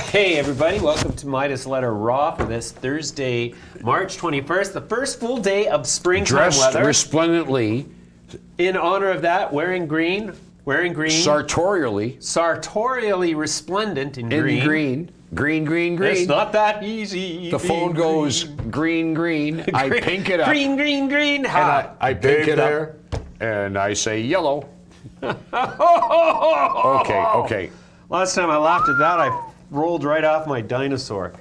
Hey everybody, welcome to Midas Letter RAW for this Thursday, March 21st, the first full day of springtime Dressed weather. resplendently. In honor of that, wearing green. Sartorially resplendent in green. Green. It's not that easy. The phone goes green. I pink it up. Green. And I pink it up. And I say yellow. Okay. Last time I laughed at that, I rolled right off my dinosaur.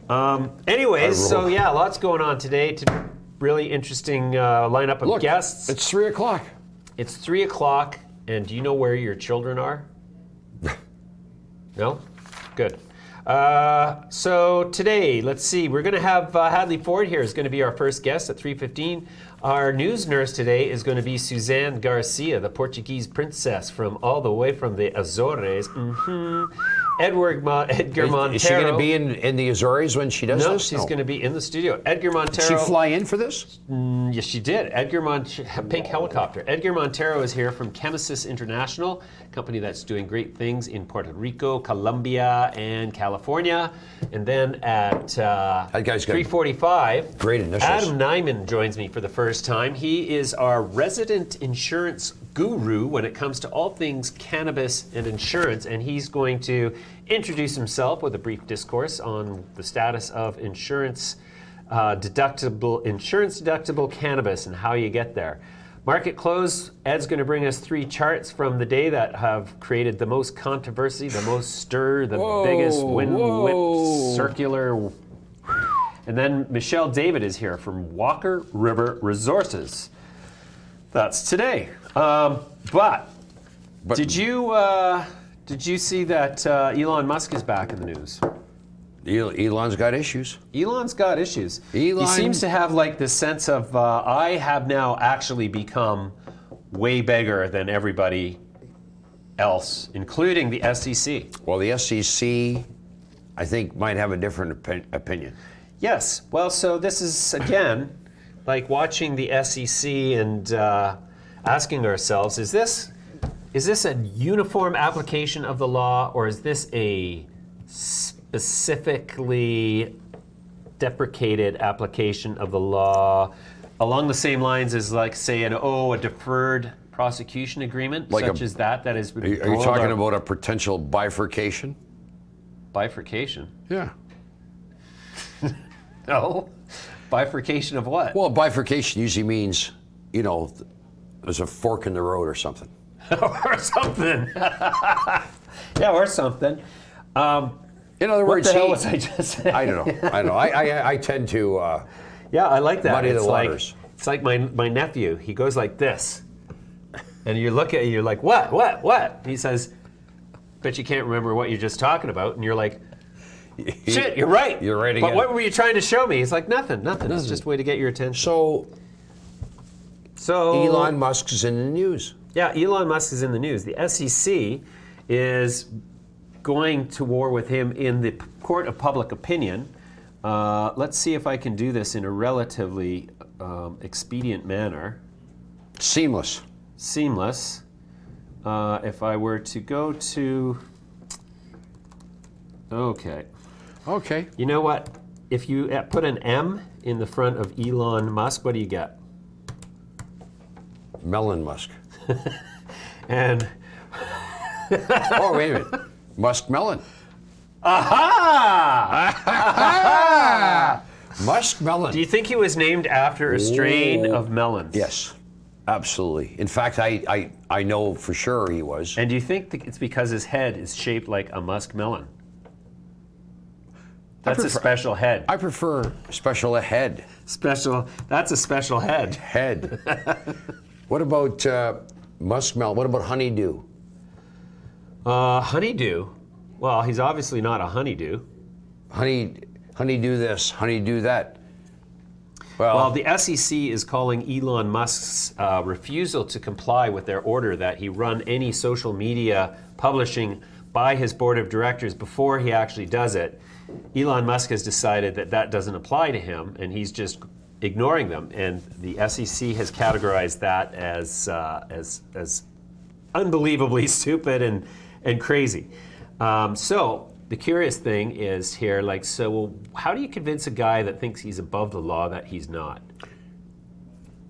Anyways, so yeah, lots going on today. Really interesting lineup of guests. It's 3 o'clock. It's 3 o'clock, and do you know where your children are? No? Good. So today, let's see, we're going to have Hadley Ford here is going to be our first guest at 3:15. Our news nurse today is going to be Suzanne Garcia, the Portuguese princess from all the way from the Azores. Edgar Montero. Is she going to be in the Azores when she does this? No, she's going to be in the studio. Edgar Montero. Did she fly in for this? Yes, she did. Pink helicopter. Edgar Montero is here from Chemesis International, a company that's doing great things in Puerto Rico, Colombia, and California. And then at 3:45, great initials. Adam Niman joins me for the first time. He is our resident insurance guru when it comes to all things cannabis and insurance, and he's going to introduce himself with a brief discourse on the status of insurance deductible cannabis and how you get there. Market close, Ed's going to bring us 3 charts from the day that have created the most controversy, the most stir, the biggest wind-whipped circular. And then Michel David is here from Walker River Resources. That's today. But did you see that Elon Musk is back in the news? Elon's got issues. Elon's got issues. He seems to have like this sense of I have now actually become way bigger than everybody else, including the SEC. Well, the SEC, I think, might have a different opinion. Yes. Well, so this is again like watching the SEC and asking ourselves: is this a uniform application of the law, or is this a specifically deprecated application of the law along the same lines as, like, say, a deferred prosecution agreement, like such as that is. Are you talking about a potential bifurcation? Bifurcation? Yeah. No. Bifurcation of what? Well, bifurcation usually means, there's a fork in the road or something. Or something. Yeah, or something. In other words, what the hell was I just saying? I don't know. I tend to yeah, I like that. Muddy the waters. It's like my nephew. He goes like this. And you look at it, you're like, what? He says, bet you can't remember what you're just talking about. And you're like, shit, you're right. You're right again. But what were you trying to show me? He's like, nothing. It's just a way to get your attention. So Elon Musk is in the news. Yeah, Elon Musk is in the news. The SEC is going to war with him in the court of public opinion. Let's see if I can do this in a relatively expedient manner. Seamless. If I were to go to... Okay. You know what? If you put an M in the front of Elon Musk, what do you get? Melon Musk. And... Oh, wait a minute. Musk melon. Aha! Musk melon. Do you think he was named after a strain of melons? Yes, absolutely. In fact, I know for sure he was. And do you think it's because his head is shaped like a musk melon? That's a special head. I prefer special head. That's a special head. Head. What about musk melon? What about honeydew? Honeydew? Well, he's obviously not a honeydew. Honeydew this, honeydew that. Well, the SEC is calling Elon Musk's refusal to comply with their order that he run any social media publishing by his board of directors before he actually does it. Elon Musk has decided that doesn't apply to him, and he's just ignoring them. And the SEC has categorized that as unbelievably stupid and crazy. So The curious thing is here, like, so how do you convince a guy that thinks he's above the law that he's not?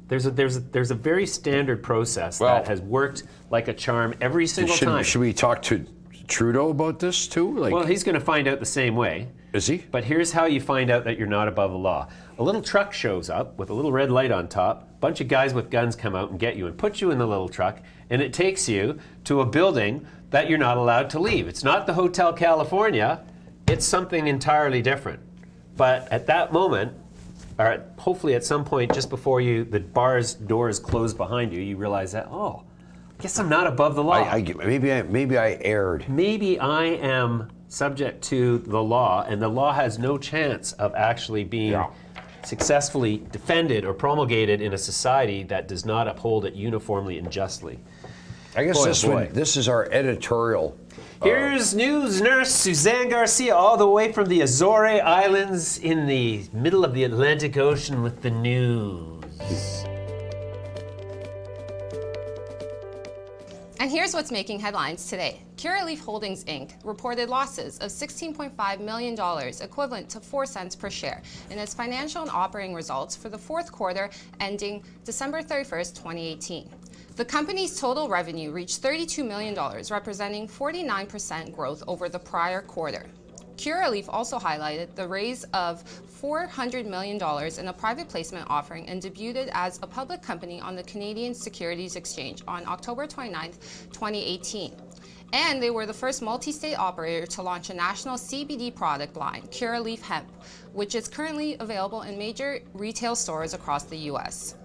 There's a very standard process that has worked like a charm every single time. Should we talk to Trudeau about this too? Like, well, he's going to find out the same way. Is he? But here's how you find out that you're not above the law. A little truck shows up with a little red light on top. A bunch of guys with guns come out and get you and put you in the little truck, and it takes you to a building that you're not allowed to leave. It's not the Hotel California. It's something entirely different. But at that moment, or hopefully at some point just before the bar's doors close behind you, you realize that, oh, I guess I'm not above the law. Maybe I erred. Maybe I am subject to the law, and the law has no chance of actually being successfully defended or promulgated in a society that does not uphold it uniformly and justly. I guess this is our editorial. Here's news nurse Suzanne Garcia all the way from the Azore Islands in the middle of the Atlantic Ocean with the news. And here's what's making headlines today. Curaleaf Holdings Inc. reported losses of $16.5 million, equivalent to 4 cents per share, in its financial and operating results for the fourth quarter ending December 31st, 2018. The company's total revenue reached $32 million, representing 49% growth over the prior quarter. Curaleaf also highlighted the raise of $400 million in a private placement offering and debuted as a public company on the Canadian Securities Exchange on October 29, 2018. And they were the first multi-state operator to launch a national CBD product line, Curaleaf Hemp, which is currently available in major retail stores across the U.S.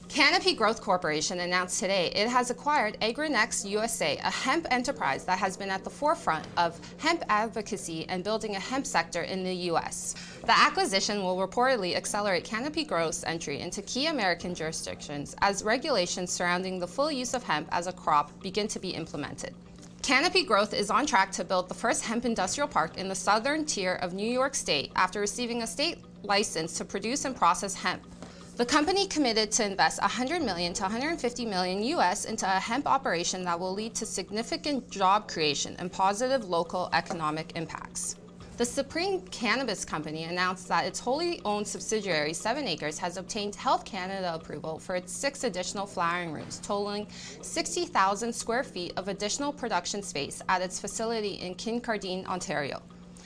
Canopy Growth Corporation announced today it has acquired AgraFlora USA, a hemp enterprise that has been at the forefront of hemp advocacy and building a hemp sector in the U.S. The acquisition will reportedly accelerate Canopy Growth's entry into key American jurisdictions as regulations surrounding the full use of hemp as a crop begin to be implemented. Canopy Growth is on track to build the first hemp industrial park in the southern tier of New York State after receiving a state license to produce and process hemp. The company committed to invest $100 million to $150 million US into a hemp operation that will lead to significant job creation and positive local economic impacts. The Supreme Cannabis Company announced that its wholly owned subsidiary, 7 Acres, has obtained Health Canada approval for its 6 additional flowering rooms, totaling 60,000 square feet of additional production space at its facility in Kincardine, Ontario.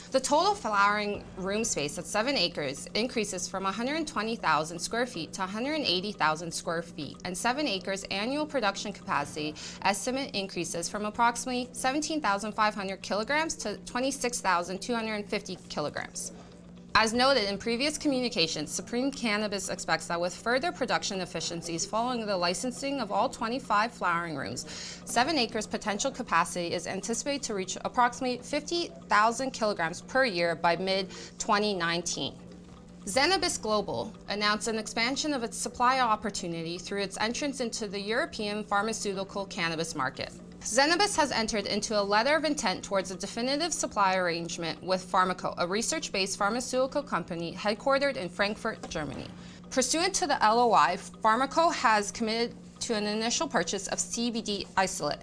The total flowering room space at 7 Acres increases from 120,000 square feet to 180,000 square feet, and 7 Acres' annual production capacity estimate increases from approximately 17,500 kilograms to 26,250 kilograms. As noted in previous communications, Supreme Cannabis expects that with further production efficiencies following the licensing of all 25 flowering rooms, 7 Acres' potential capacity is anticipated to reach approximately 50,000 kilograms per year by mid-2019. Zenabis Global announced an expansion of its supply opportunity through its entrance into the European pharmaceutical cannabis market. Zenabis has entered into a letter of intent towards a definitive supply arrangement with Farmako, a research-based pharmaceutical company headquartered in Frankfurt, Germany. Pursuant to the LOI, Farmako has committed to an initial purchase of CBD isolate.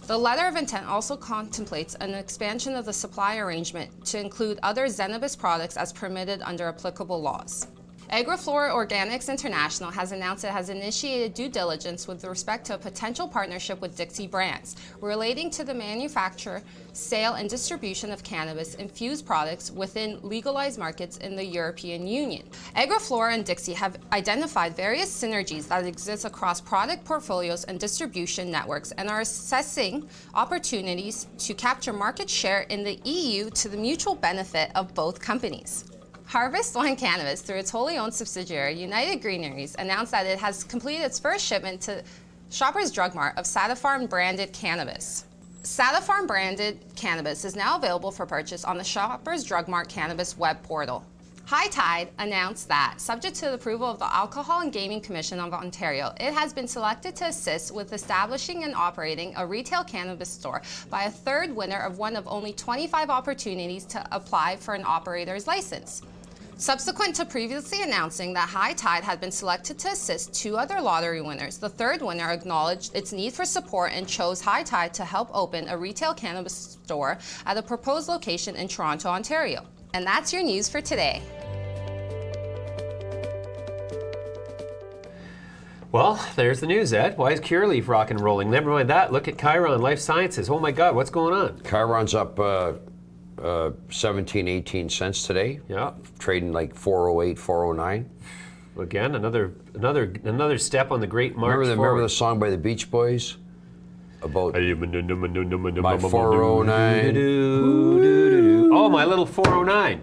The letter of intent also contemplates an expansion of the supply arrangement to include other Zenabis products as permitted under applicable laws. AgraFlora Organics International has announced it has initiated due diligence with respect to a potential partnership with Dixie Brands relating to the manufacture, sale, and distribution of cannabis-infused products within legalized markets in the European Union. AgraFlora and Dixie have identified various synergies that exist across product portfolios and distribution networks and are assessing opportunities to capture market share in the EU to the mutual benefit of both companies. Harvest Wine Cannabis, through its wholly owned subsidiary, United Greeneries, announced that it has completed its first shipment to Shoppers Drug Mart of Sadafarm branded cannabis. Sadafarm branded cannabis is now available for purchase on the Shoppers Drug Mart cannabis web portal. High Tide announced that, subject to the approval of the Alcohol and Gaming Commission of Ontario, it has been selected to assist with establishing and operating a retail cannabis store by a third winner of one of only 25 opportunities to apply for an operator's license. Subsequent to previously announcing that High Tide had been selected to assist 2 other lottery winners, the third winner acknowledged its need for support and chose High Tide to help open a retail cannabis store at a proposed location in Toronto, Ontario. And that's your news for today. Well, there's the news, Ed. Why is Curaleaf rock and rolling? Never mind that. Look at Chiron Life Sciences. Oh my God, what's going on? Chiron's up 17, 18 cents today. Yeah. Trading like 408, 409. Again, another step on the great march Remember the song by the Beach Boys about my 409? Oh, my little 409.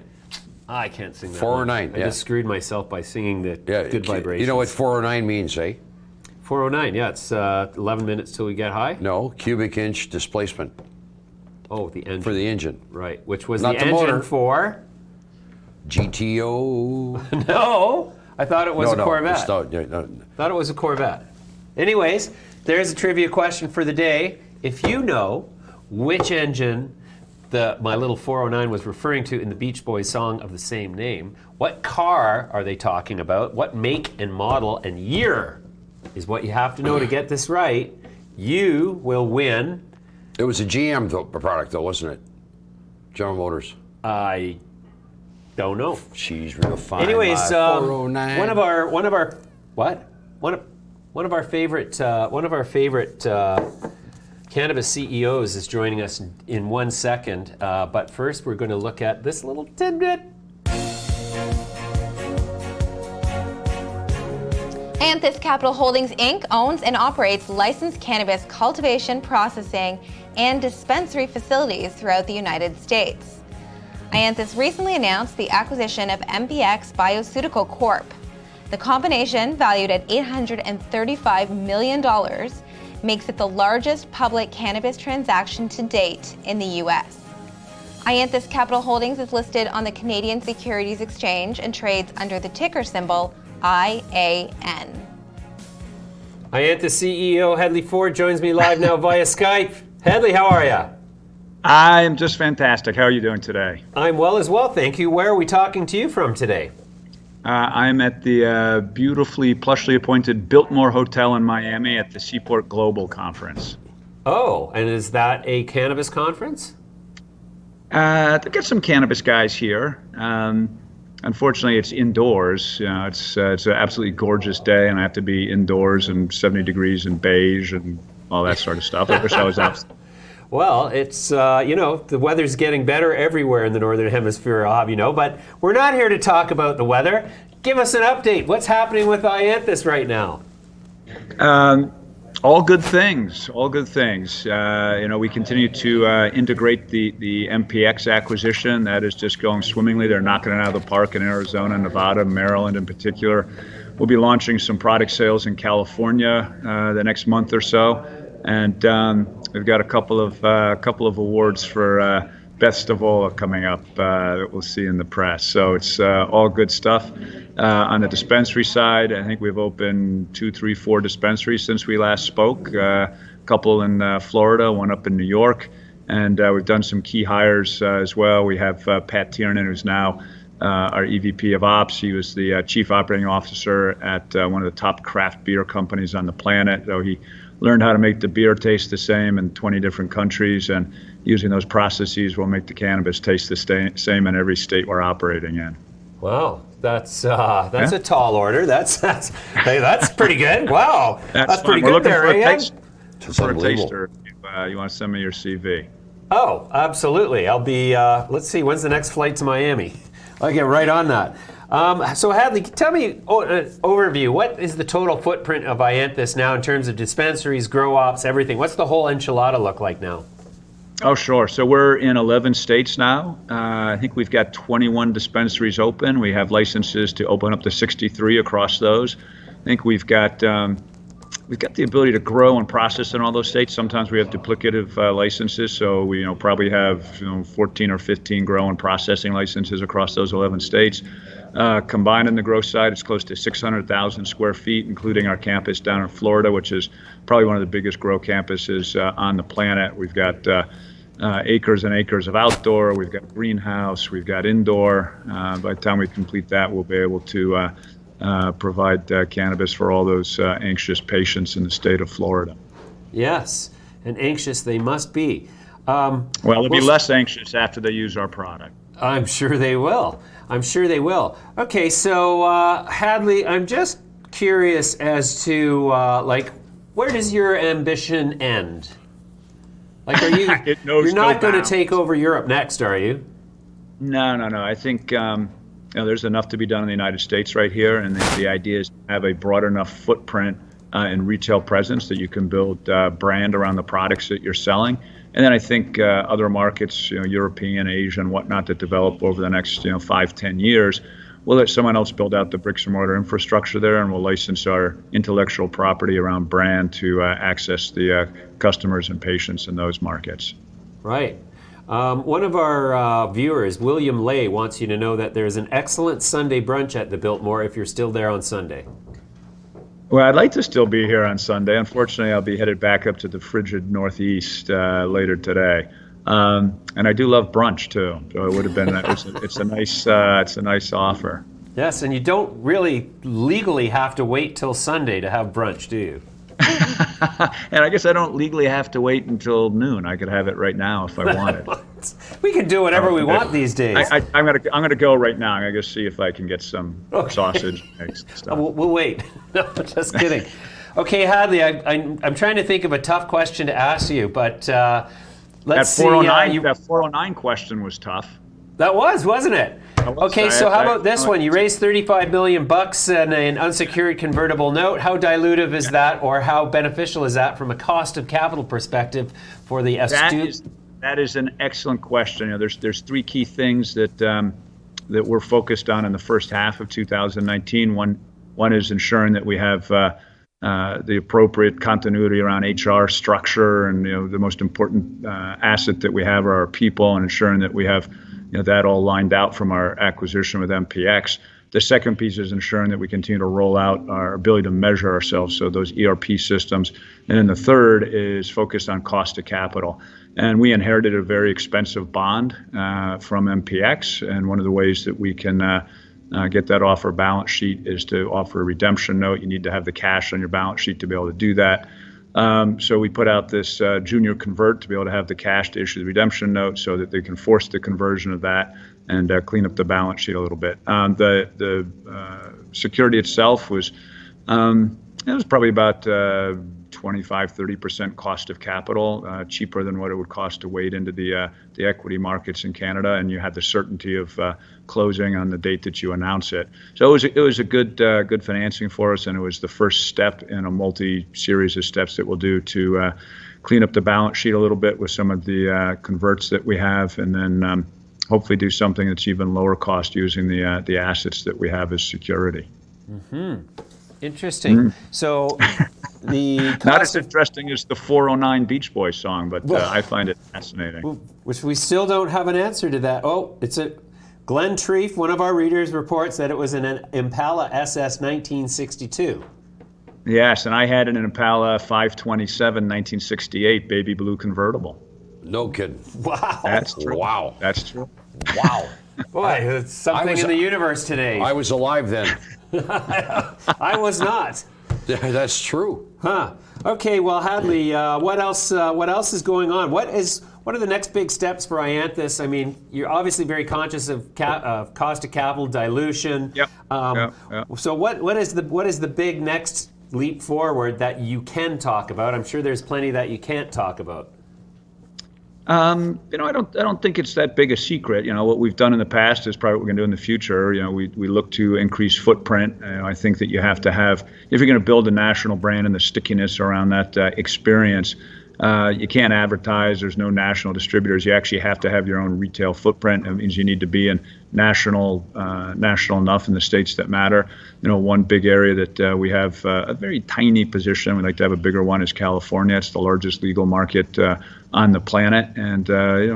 I can't sing that. 409. I just screwed myself by singing the good vibrations. You know what 409 means, eh? 409. Yeah, it's 11 minutes till we get high. No, cubic inch displacement. Oh, the engine. For the engine. Right, which was Not the the engine motor. for? GTO. No, I thought it was a Corvette. No. Thought it was a Corvette. Anyways, there's a trivia question for the day. If you know which engine my little 409 was referring to in the Beach Boys song of the same name, what car are they talking about? What make and model and year is what you have to know to get this right. You will win. It was a GM product, though, wasn't it? General Motors. I don't know. She's real fine. Anyways, 409. one of our favorite cannabis CEOs is joining us in 1 second. But first, we're going to look at this little tidbit. iAnthus Capital Holdings Inc. owns and operates licensed cannabis cultivation, processing, and dispensary facilities throughout the United States. iAnthus recently announced the acquisition of MBX Bioceutical Corp. The combination, valued at $835 million, makes it the largest public cannabis transaction to date in the U.S. iAnthus Capital Holdings is listed on the Canadian Securities Exchange and trades under the ticker symbol IAN. iAnthus CEO Hadley Ford joins me live now via Skype. Hadley, how are you? I'm just fantastic. How are you doing today? I'm well as well, thank you. Where are we talking to you from today? I'm at the beautifully plushly appointed Biltmore Hotel in Miami at the Seaport Global Conference. Oh, and is that a cannabis conference? They've got some cannabis guys here. Unfortunately, it's indoors. You know, it's an absolutely gorgeous day, and I have to be indoors and 70 degrees and beige and all that sort of stuff. I wish I was out. Well, it's, the weather's getting better everywhere in the Northern Hemisphere, I'll have you know, but we're not here to talk about the weather. Give us an update. What's happening with iAnthus right now? All good things. All good things. We continue to integrate the MPX acquisition. That is just going swimmingly. They're knocking it out of the park in Arizona, Nevada, Maryland in particular. We'll be launching some product sales in California the next month or so, and we've got a couple of awards for Best of All coming up that we'll see in the press. So it's all good stuff. On the dispensary side, I think we've opened 2, 3, 4 dispensaries since we last spoke. A couple in Florida, one up in New York, and we've done some key hires as well. We have Pat Tiernan, who's now our EVP of Ops. He was the Chief Operating Officer at one of the top craft beer companies on the planet. So he learned how to make the beer taste the same in 20 different countries, and using those processes will make the cannabis taste the same in every state we're operating in. Wow, that's a tall order. That's pretty good. Wow, that's pretty good there, eh? For a taster, if you want to send me your CV. Oh, absolutely. I'll be. Let's see, when's the next flight to Miami? I'll get right on that. So Hadley, tell me an overview. What is the total footprint of iAnthus now in terms of dispensaries, grow ops, everything? What's the whole enchilada look like now? Oh, sure. So we're in 11 states now. I think we've got 21 dispensaries open. We have licenses to open up to 63 across those. I think we've got the ability to grow and process in all those states. Sometimes we have duplicative licenses, so we probably have 14 or 15 grow and processing licenses across those 11 states. Combined on the growth side, it's close to 600,000 square feet, including our campus down in Florida, which is probably one of the biggest grow campuses on the planet. We've got acres and acres of outdoor. We've got greenhouse. We've got indoor. By the time we complete that, we'll be able to provide cannabis for all those anxious patients in the state of Florida. Yes, and anxious they must be. Well, they'll be less anxious after they use our product. I'm sure they will. I'm sure they will. Okay, so Hadley, I'm just curious as to where does your ambition end? Like, are you? You're not going to take over Europe next, are you? No. I think there's enough to be done in the United States right here, and the idea is to have a broad enough footprint and retail presence that you can build brand around the products that you're selling. And then I think other markets, European, Asian, whatnot, that develop over the next 5-10 years, we'll let someone else build out the bricks and mortar infrastructure there, and we'll license our intellectual property around brand to access the customers and patients in those markets. Right. One of our viewers, William Lay, wants you to know that there's an excellent Sunday brunch at the Biltmore if you're still there on Sunday. Well, I'd like to still be here on Sunday. Unfortunately, I'll be headed back up to the frigid Northeast later today. And I do love brunch too. So it would have been it's a nice offer. Yes, and you don't really legally have to wait till Sunday to have brunch, do you? And I guess I don't legally have to wait until noon. I could have it right now if I wanted. We can do whatever we want these days. I'm gonna go right now. I'm gonna go see if I can get some sausage and eggs and stuff. We'll wait. No, just kidding. Okay, Hadley, I'm trying to think of a tough question to ask you, but let's see. That 409 question was tough. That was, wasn't it? Okay, so how about this one? You raised $35 million in an unsecured convertible note. How dilutive is that, or how beneficial is that from a cost of capital perspective for the astute? That is an excellent question. There's three key things that we're focused on in the first half of 2019. One is ensuring that we have the appropriate continuity around HR structure, and the most important asset that we have are our people, and ensuring that we have that all lined out from our acquisition with MPX. The second piece is ensuring that we continue to roll out our ability to measure ourselves, so those ERP systems. And then the third is focused on cost of capital. And we inherited a very expensive bond from MPX, and one of the ways that we can get that off our balance sheet is to offer a redemption note. You need to have the cash on your balance sheet to be able to do that. So we put out this junior convert to be able to have the cash to issue the redemption note, so that they can force the conversion of that and clean up the balance sheet a little bit. The security itself was probably about 25-30% cost of capital, cheaper than what it would cost to wade into the equity markets in Canada, and you had the certainty of closing on the date that you announce it. So it was a good financing for us, and it was the first step in a multi-series of steps that we'll do to clean up the balance sheet a little bit with some of the converts that we have, and then hopefully do something that's even lower cost using the assets that we have as security. Mm-hmm. Interesting. So the not as interesting as the 409 Beach Boys song, but I find it fascinating. Which we still don't have an answer to that. Oh, it's a Glenn Treef, one of our readers, reports that it was an Impala SS 1962. Yes, and I had an Impala 527 1968 baby blue convertible. No kidding. Wow. That's true. Wow. That's true. Wow. Boy, it's something in the universe today. I was alive then. I was not. That's true. Huh. Okay, well, Hadley, what else is going on? What are the next big steps for iAnthus? I mean, you're obviously very conscious of cost of capital dilution. Yep. So what is the big next leap forward that you can talk about? I'm sure there's plenty that you can't talk about. I don't think it's that big a secret. What we've done in the past is probably what we're going to do in the future. We look to increase footprint. I think that you have to have, if you're going to build a national brand and the stickiness around that experience, you can't advertise. There's no national distributors. You actually have to have your own retail footprint. It means you need to be in national enough in the states that matter. One big area that we have a very tiny position, we'd like to have a bigger one, is California. It's the largest legal market on the planet. And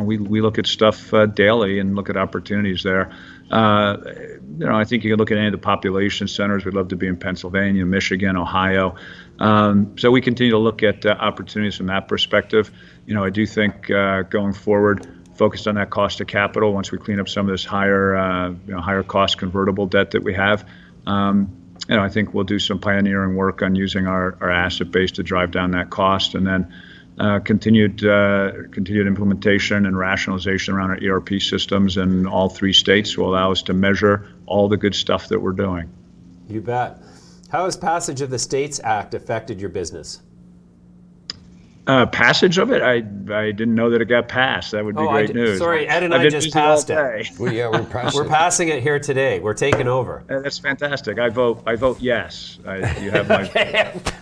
we look at stuff daily and look at opportunities there. I think you can look at any of the population centers. We'd love to be in Pennsylvania, Michigan, Ohio. So we continue to look at opportunities from that perspective. I do think going forward, focused on that cost of capital once we clean up some of this higher cost convertible debt that we have. I think we'll do some pioneering work on using our asset base to drive down that cost, and then continued implementation and rationalization around our ERP systems in all 3 states will allow us to measure all the good stuff that we're doing. You bet. How has passage of the States Act affected your business? Passage of it? I didn't know that it got passed. That would be great news. Sorry, Ed and I just passed it. We're passing. We're passing it here today. We're taking over. That's fantastic. I vote yes. You have my.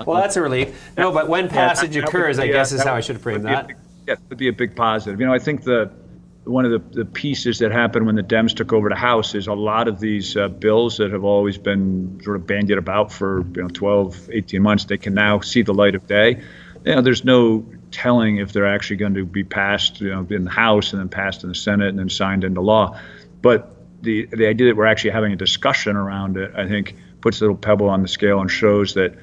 Well, that's a relief. No, but when passage occurs, I guess is how I should frame that. It would be a big positive. I think one of the pieces that happened when the Dems took over the House is a lot of these bills that have always been sort of bandied about for 12, 18 months, they can now see the light of day. There's no telling if they're actually going to be passed in the House and then passed in the Senate and then signed into law. But the idea that we're actually having a discussion around it, I think, puts a little pebble on the scale and shows that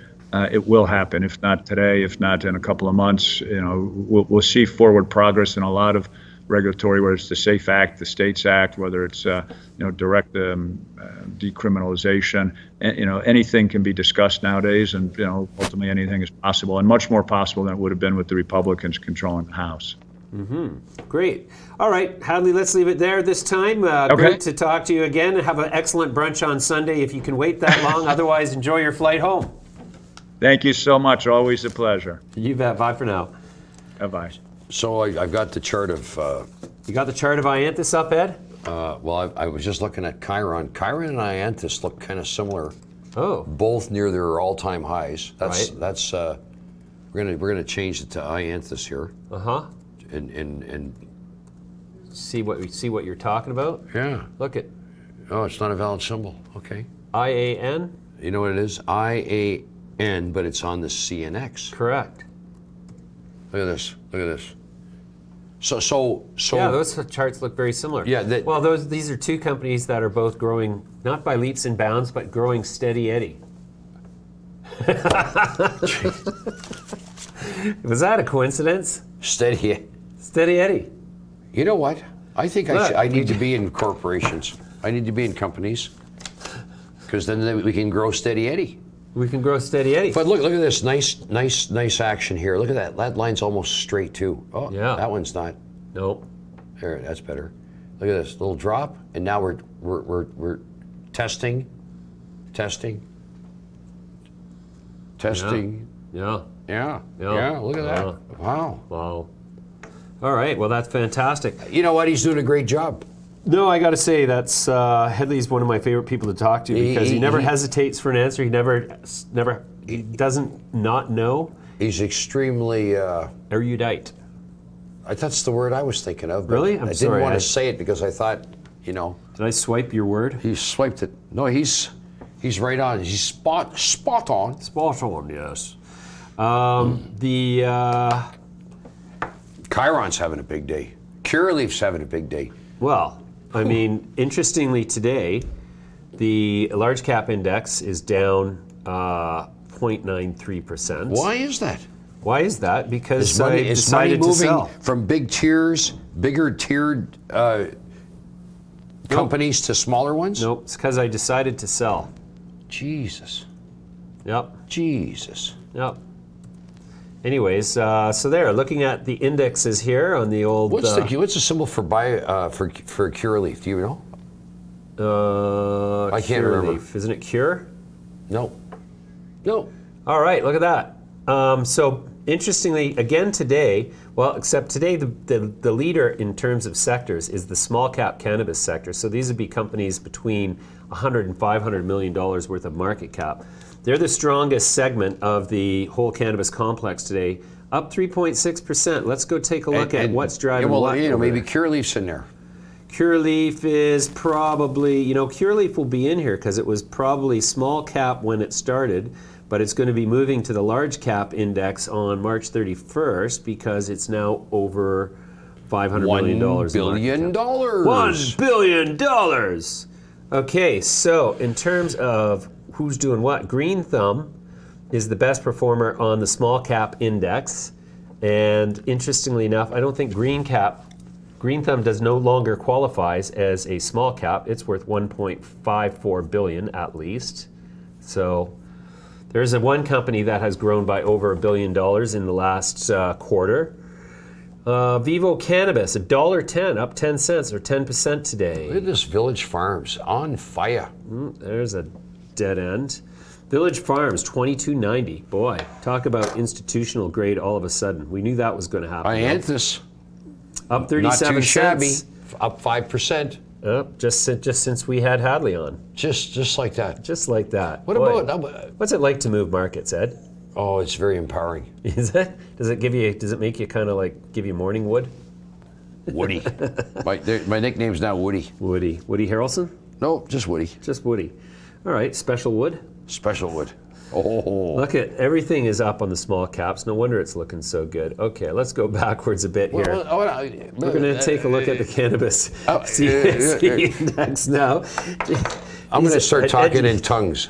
it will happen. If not today, if not in a couple of months, we'll see forward progress in a lot of regulatory, whether it's the SAFE Act, the States Act, whether it's direct decriminalization. Anything can be discussed nowadays, and ultimately anything is possible, and much more possible than it would have been with the Republicans controlling the House. Great. All right, Hadley, let's leave it there this time. Okay. Great to talk to you again. Have an excellent brunch on Sunday if you can wait that long. Otherwise, enjoy your flight home. Thank you so much. Always a pleasure. You bet. Bye for now. Bye-bye. So I've got the chart of. You got the chart of iAnthus up, Ed? Well, I was just looking at Chiron. Chiron and iAnthus look kind of similar. Oh. Both near their all-time highs. Right. That's we're gonna change it to iAnthus here. And see what you're talking about. Yeah. Look at Oh, it's not a valid symbol. Okay. IAN. You know what it is? IAN, but it's on the CNX. Correct. Look at this. Look at this. So. Yeah, those charts look very similar. Yeah. These are 2 companies that are both growing not by leaps and bounds, but growing steady Eddie. Was that a coincidence? Steady Eddie. You know what? I think I need to be in corporations. I need to be in companies, because then we can grow steady Eddie. We can grow steady Eddie. But look at this nice action here. Look at that. That line's almost straight too. Oh, yeah. That one's not. Nope. There, that's better. Look at this little drop, and now we're testing. Yeah. Yeah. Look at that. Wow. All right. Well, that's fantastic. You know what? He's doing a great job. No, I got to say that's Hadley's one of my favorite people to talk to because he never hesitates for an answer. He doesn't not know. He's extremely erudite. That's the word I was thinking of. But really? I didn't want to say it because I thought, Did I swipe your word? He swiped it. No, he's right on. He's spot on. Spot on, yes. Chiron's having a big day. Curaleaf's having a big day. Well, I mean, interestingly today, the large cap index is down 0.93%. Why is that? Why is that? Because is money decided to sell. From bigger tiered companies to smaller ones? Nope, it's because I decided to sell. Jesus. Yep. Jesus. Yep. Anyways, so there, looking at the indexes here on the old. What's the symbol for Curaleaf? Do you know? I can't remember. Isn't it CURA? No. All right, look at that. So interestingly, again today, well, except today the leader in terms of sectors is the small cap cannabis sector. So these would be companies between $100 and $500 million worth of market cap. They're the strongest segment of the whole cannabis complex today, up 3.6%. Let's go take a look at what's driving what. Maybe Curaleaf's in there. Curaleaf is probably, Curaleaf will be in here because it was probably small cap when it started, but it's going to be moving to the large cap index on March 31st because it's now over $500 million. $1 billion. $1 billion. Okay, so in terms of who's doing what, Green Thumb is the best performer on the small cap index. And interestingly enough, I don't think Green Thumb does no longer qualifies as a small cap. It's worth $1.54 billion at least. So there's one company that has grown by over $1 billion in the last quarter. Vivo Cannabis, $1.10, up 10 cents or 10% today. Look at this Village Farms, on fire. There's a dead end. Village Farms, $22.90. Boy, talk about institutional grade all of a sudden. We knew that was going to happen. iAnthus, up 37 not too shabby, cents. up 5%. Just since we had Hadley on. Just like that. Just like that. What Boy, about? what's it like to move markets, Ed? Oh, it's very empowering. Is it? Does it make you kind of like give you morning wood? Woody. my nickname's now Woody. Woody Harrelson? No, just Woody. Just Woody. All right, special wood. Special wood. Oh. Look at everything is up on the small caps. No wonder it's looking so good. Okay, let's go backwards a bit here. We're going to take a look at the cannabis CNSX index now. I'm going to start talking in tongues.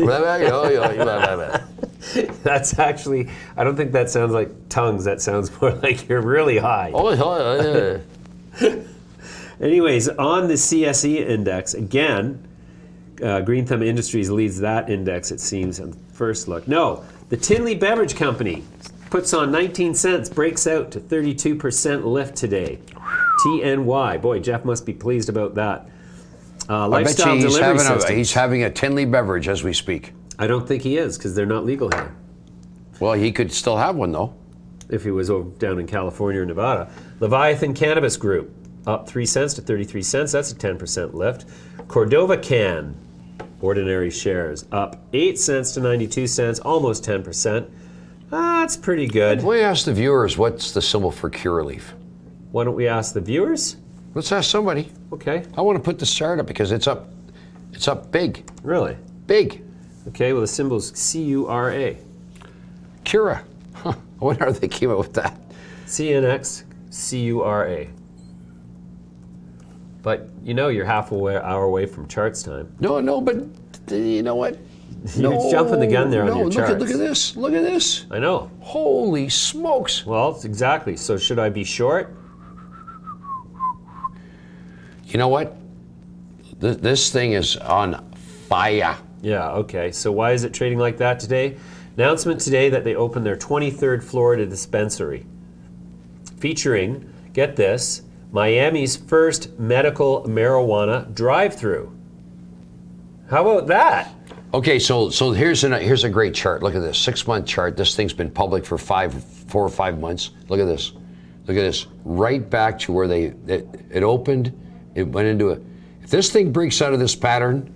That's actually, I don't think that sounds like tongues. That sounds more like you're really high. Anyways, on the CSE index, again, Green Thumb Industries leads that index, it seems, on first look. No, the Tinley Beverage Company puts on 19 cents, breaks out to 32% lift today. TNY. Boy, Jeff must be pleased about that. Lifestyle delivery systems. He's having a Tinley beverage as we speak. I don't think he is, because they're not legal here. Well, he could still have one, though. If he was over down in California or Nevada. Leviathan Cannabis Group, up 3 cents to 33 cents. That's a 10% lift. Cordova Can, ordinary shares, up 8 cents to 92 cents, almost 10%. That's pretty good. Let me ask the viewers, what's the symbol for Curaleaf? Why don't we ask the viewers? Let's ask somebody. Okay. I want to put this chart up because it's up big. Really? Big. Okay, well the symbol's CURA. CURA. Huh. I wonder how they came up with that. CNX CURA. But you know you're half an hour away from charts time. No, but you know what? You're jumping the gun there on your charts. Look at this. Look at this. I know. Holy smokes. Well, exactly. So should I be short? You know what? This thing is on fire. Yeah, okay. So why is it trading like that today? Announcement today that they opened their 23rd Florida dispensary. Featuring, get this, Miami's first medical marijuana drive-through. How about that? Okay, so here's a great chart. Look at this 6-month chart. This thing's been public for 4 or 5 months. Look at this. Look at this. Right back to where it opened. It went into it. If this thing breaks out of this pattern,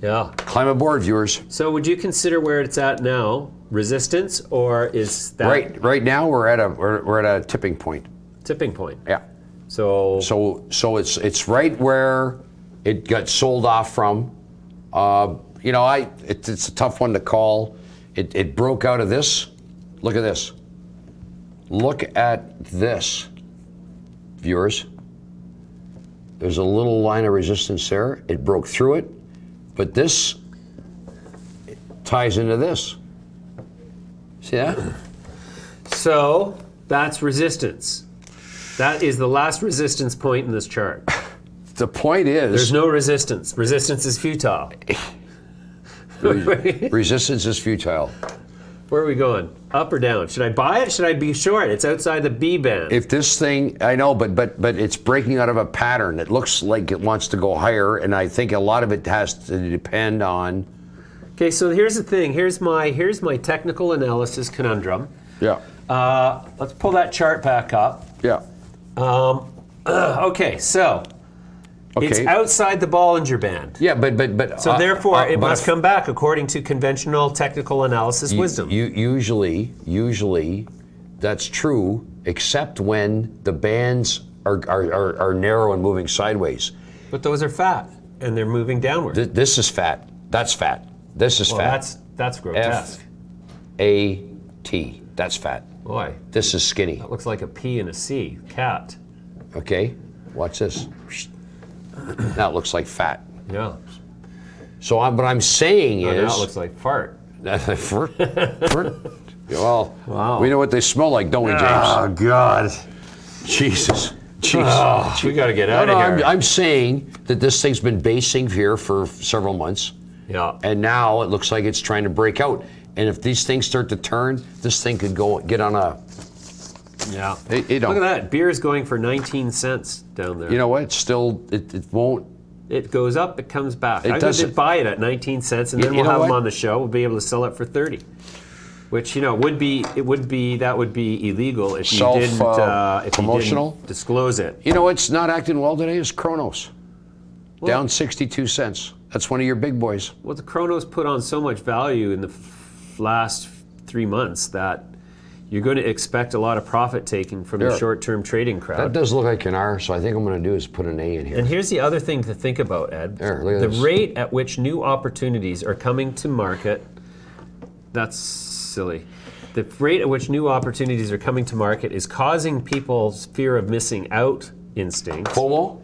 yeah, climb aboard, viewers. So would you consider where it's at now resistance, or is that right now we're at a tipping point. Tipping point. Yeah. So it's right where it got sold off from. It's a tough one to call. It broke out of this. Look at this. Look at this, viewers. There's a little line of resistance there. It broke through it, but this ties into this. See that? So that's resistance. That is the last resistance point in this chart. The point is, there's no resistance. Resistance is futile. Resistance is futile. Where are we going? Up or down? Should I buy it? Should I be short? It's outside the B band. If this thing, I know, but it's breaking out of a pattern. It looks like it wants to go higher, and I think a lot of it has to depend on. Okay, so here's the thing. Here's my technical analysis conundrum. Yeah. Let's pull that chart back up. Yeah. Okay, so. Okay. It's outside the Bollinger Band. Yeah, but so therefore it must come back according to conventional technical analysis wisdom. Usually that's true, except when the bands are narrow and moving sideways. But those are fat and they're moving downward. This is fat. That's fat. This is fat. That's grotesque. That's fat. Boy, This is skinny. that looks like a P and a C. Cat. Okay, watch this. Now it looks like fat. Yeah. So what I'm saying Oh, now it is, looks like fart. well, Wow. we know what they smell like, don't we, James? Oh, God. Jesus. Jesus. Oh, we got to get out of here. I'm saying that this thing's been basing here for several months, Yeah. and now it looks like it's trying to break out. And if these things start to turn, this thing could get on a. Yeah. You know. Look at that. Beer is going for 19 cents down there. You know what? Still, it won't. It goes up, it comes back. It I'm going to doesn't. buy it at 19 cents, and then You we'll know have them what? on the show. We'll be able to sell it for 30. Which, that would be illegal if you promotional? didn't disclose it. You know what's not acting well today is Kronos. Down 62 cents. That's one of your big boys. Well, the Kronos put on so much value in the last 3 months that you're going to expect a lot of profit taking from the Sure. short-term trading That crowd. does look like an R, so I think I'm going to do is put an A in here. And here's the other thing to think about, Ed. There, look at the this. rate at which new opportunities are coming to market, that's silly. The rate at which new opportunities are coming to market is causing people's fear of missing out instinct, FOMO?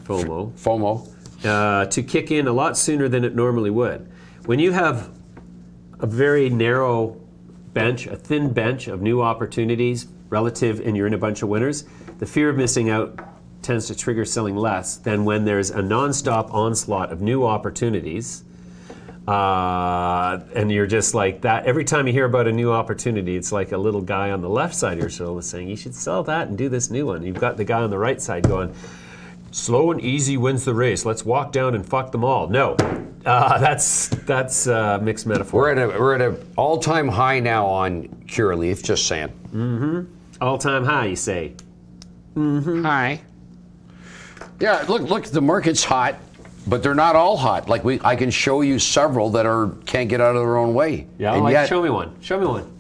FOMO, to kick in a lot sooner than it normally would. When you have a very narrow bench, a thin bench of new opportunities relative, and you're in a bunch of winners, the fear of missing out tends to trigger selling less than when there's a nonstop onslaught of new opportunities. And you're just like that. Every time you hear about a new opportunity, it's like a little guy on the left side of your shoulder saying, you should sell that and do this new one. You've got the guy on the right side going, slow and easy wins the race. Let's walk down and fuck them all. No, that's mixed metaphor. We're at an all-time high now on Curaleaf, just saying. All-time high, you say. Hi. Yeah, look, the market's hot, but they're not all hot. Like I can show you several that can't get out of their own way. Yeah, and like, yet, show me one. Show me one.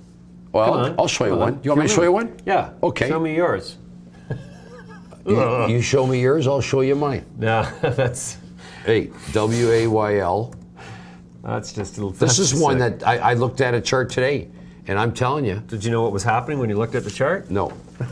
well, Come on, I'll show you come one. on. You want me to show you one? Yeah. Okay. Show me yours. You show me yours, I'll show you mine. No, that's Hey, WAYL. just a little. This is one that I looked at a chart today, and I'm telling you, Did you know what was happening when you looked at the chart? no.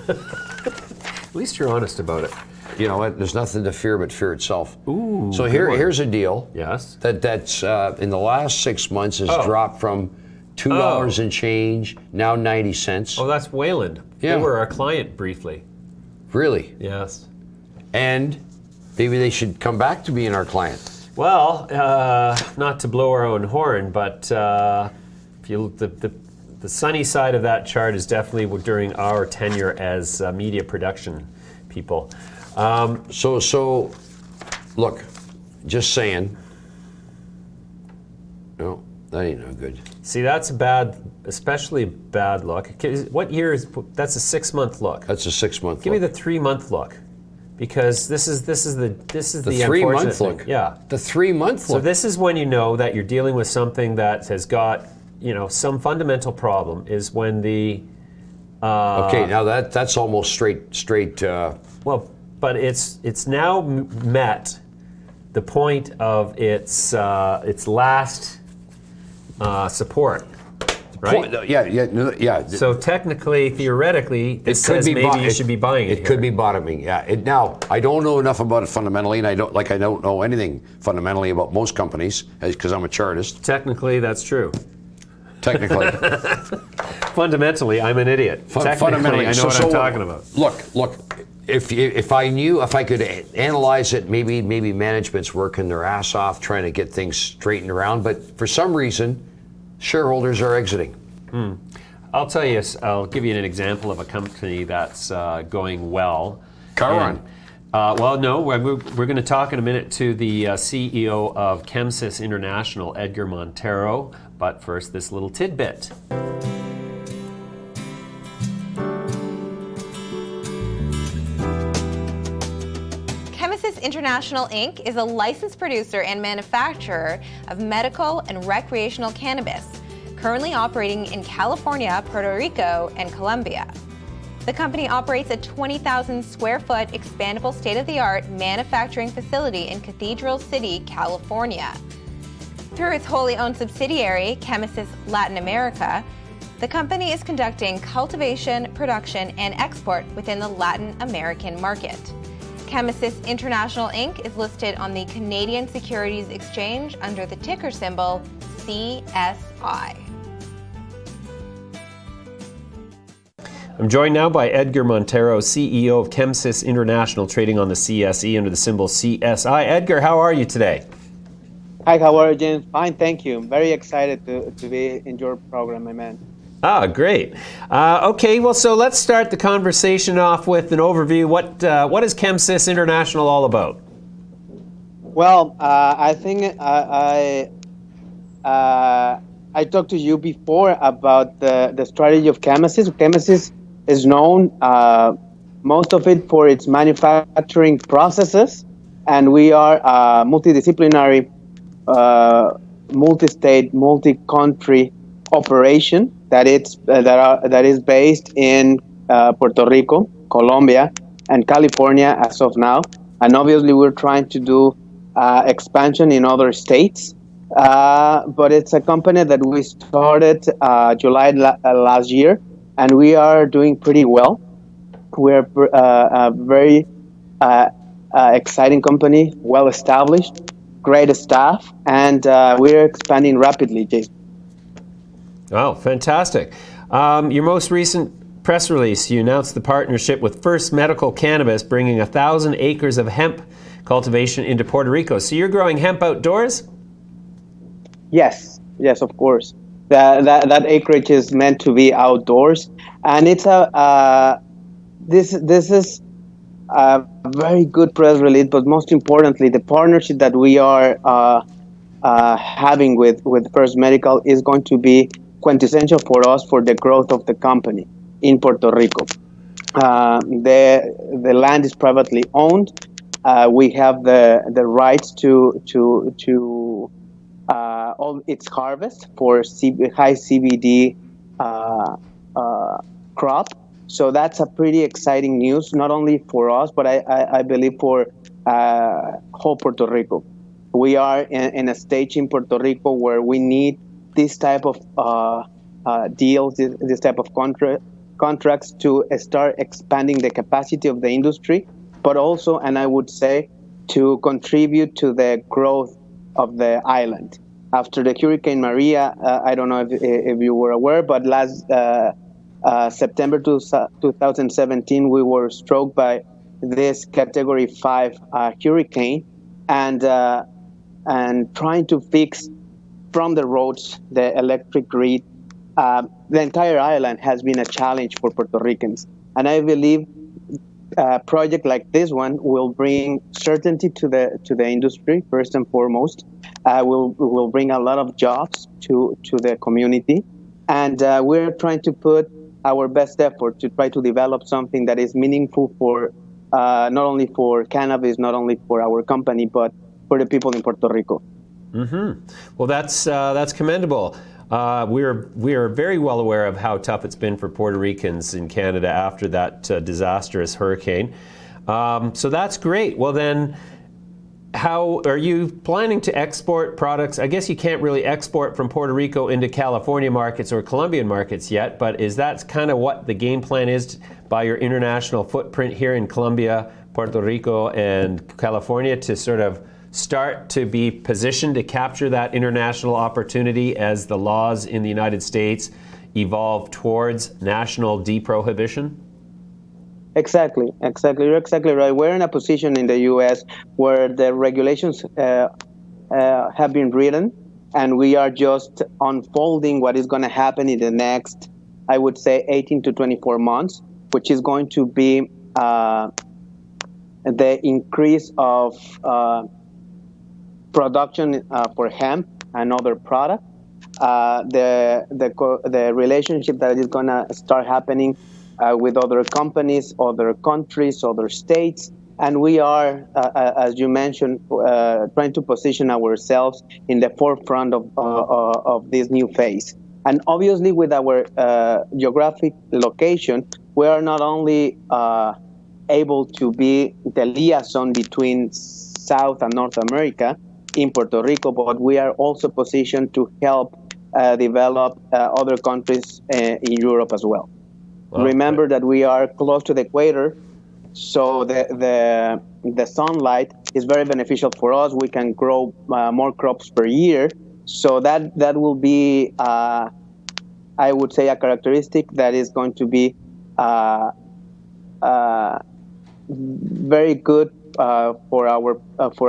At least you're honest about it. You know what? There's nothing to fear but fear itself. Ooh. So good one. here's a deal. Yes. That's in the last 6 months has Oh. dropped from $2 and change, now 90 cents. Oh, that's Wayland. Yeah. They were our client briefly. Really? Yes. And maybe they should come back to being our client. Well, not to blow our own horn, but if you look, the sunny side of that chart is definitely during our tenure as media production people. So look, just saying. No, that ain't no good. See, that's especially bad look. What year is that's a 6-month look? That's a 6 month. Give me the 3-month look, because this is the the 3 unfortunate month thing. look. Yeah. The 3 month So look. this is when you know that you're dealing with something that has got some fundamental problem. Is when the Okay, now that's almost straight. well, but it's now met the point of its last support, right? Yeah. So technically, theoretically, it says maybe you should be buying it. It could be bottoming. Yeah. Now I don't know enough about it fundamentally, and I don't know anything fundamentally about most companies because I'm a chartist. Technically, that's true. Technically. Fundamentally, I'm an idiot. Technically, I know what I'm talking about. Look. If I could analyze it, maybe management's working their ass off trying to get things straightened around, but for some reason, shareholders are exiting. I'll tell you. I'll give you an example of a company that's going well. Caron. Well, no, we're going to talk in a minute to the CEO of Chemesis International, Edgar Montero. But first, this little tidbit. Chemesis International Inc. is a licensed producer and manufacturer of medical and recreational cannabis, currently operating in California, Puerto Rico, and Colombia. The company operates a 20,000 square foot expandable state-of-the-art manufacturing facility in Cathedral City, California. Through its wholly owned subsidiary, Chemesis Latin America, the company is conducting cultivation, production, and export within the Latin American market. Chemesis International Inc. is listed on the Canadian Securities Exchange under the ticker symbol CSI. I'm joined now by Edgar Montero, CEO of Chemesis International, trading on the CSE under the symbol CSI. Edgar, how are you today? Hi, how are you, James? Fine, thank you. Very excited to be in your program, my man. Ah, great. Okay, well, so let's start the conversation off with an overview. What is Chemesis International all about? Well, I think I talked to you before about the strategy of Chemesis. Chemesis is known, most of it for its manufacturing processes, and we are a multidisciplinary, multi-state, multi-country operation that is based in Puerto Rico, Colombia, and California as of now. And obviously, we're trying to do expansion in other states. But it's a company that we started July last year, and we are doing pretty well. We're a very exciting company, well established, great staff, and we're expanding rapidly, Jason. Oh, fantastic. Your most recent press release, you announced the partnership with First Medical Cannabis, bringing 1,000 acres of hemp cultivation into Puerto Rico. So you're growing hemp outdoors? Yes, of course. That acreage is meant to be outdoors, and it's this is a very good press release. But most importantly, the partnership that we are having with First Medical is going to be quintessential for us for the growth of the company in Puerto Rico. The land is privately owned. We have the rights to all its harvest for high CBD crop. So that's a pretty exciting news, not only for us, but I believe for whole Puerto Rico. We are in a stage in Puerto Rico where we need this type of deals, this type of contracts to start expanding the capacity of the industry, but also, and I would say, to contribute to the growth of the island. After the Hurricane Maria, I don't know if you were aware, but last September 2017, we were struck by this Category 5 hurricane, and trying to fix from the roads, the electric grid. The entire island has been a challenge for Puerto Ricans, and I believe a project like this one will bring certainty to the industry first and foremost. Will bring a lot of jobs to the community, and we're trying to put our best effort to try to develop something that is meaningful for not only for cannabis, not only for our company, but for the people in Puerto Rico. Mm-hmm. Well, that's commendable. We are very well aware of how tough it's been for Puerto Ricans in Canada after that disastrous hurricane. So that's great. Well, then, how are you planning to export products? I guess you can't really export from Puerto Rico into California markets or Colombian markets yet, but is that kind of what the game plan is by your international footprint here in Colombia, Puerto Rico, and California to sort of start to be positioned to capture that international opportunity as the laws in the United States evolve towards national deprohibition? Exactly. You're exactly right. We're in a position in the U.S. where the regulations have been written, and we are just unfolding what is going to happen in the next, I would say, 18 to 24 months, which is going to be the increase of production for hemp and other products. The relationship that is going to start happening with other companies, other countries, other states, and we are, as you mentioned, trying to position ourselves in the forefront of this new phase. And obviously, with our geographic location, we are not only able to be the liaison between South and North America, in Puerto Rico, but we are also positioned to help develop other countries in Europe as well. Wow, Remember great. that we are close to the equator, so the sunlight is very beneficial for us. We can grow more crops per year, so that will be, I would say, a characteristic that is going to be very good for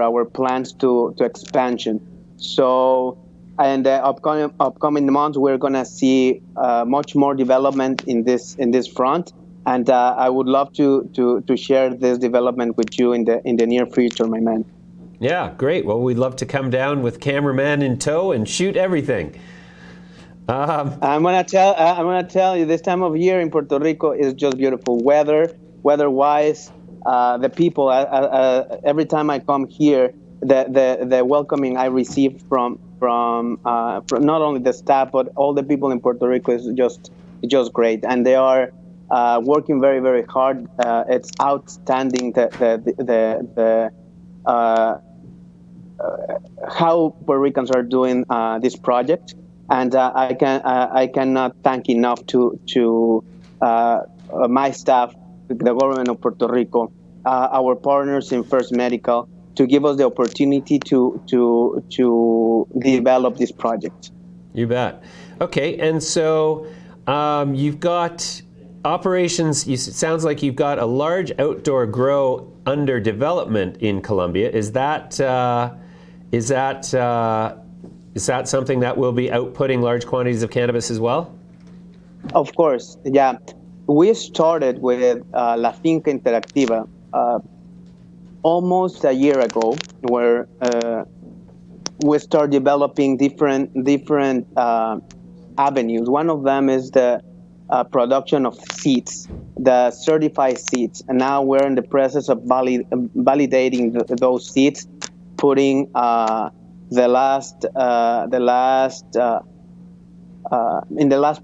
our plans to expansion. So, in the upcoming months, we're gonna see much more development in this front, and I would love to share this development with you in the near future, my man. Yeah, great. Well, we'd love to come down with cameraman in tow and shoot everything. I'm gonna tell you, this time of year in Puerto Rico is just beautiful. Weather-wise, the people. Every time I come here, the welcoming I receive from not only the staff but all the people in Puerto Rico is just great, and they are working very, very hard. It's outstanding how Puerto Ricans are doing this project. And I cannot thank enough to my staff, the government of Puerto Rico, our partners in First Medical, to give us the opportunity to develop this project. You bet. Okay, and so you've got operations. It sounds like you've got a large outdoor grow under development in Colombia. Is that something that will be outputting large quantities of cannabis as well? Of course, yeah. We started with La Finca Interactiva almost a year ago, where we start developing different avenues. One of them is the production of seeds, the certified seeds, and now we're in the process of validating those seeds, putting in the last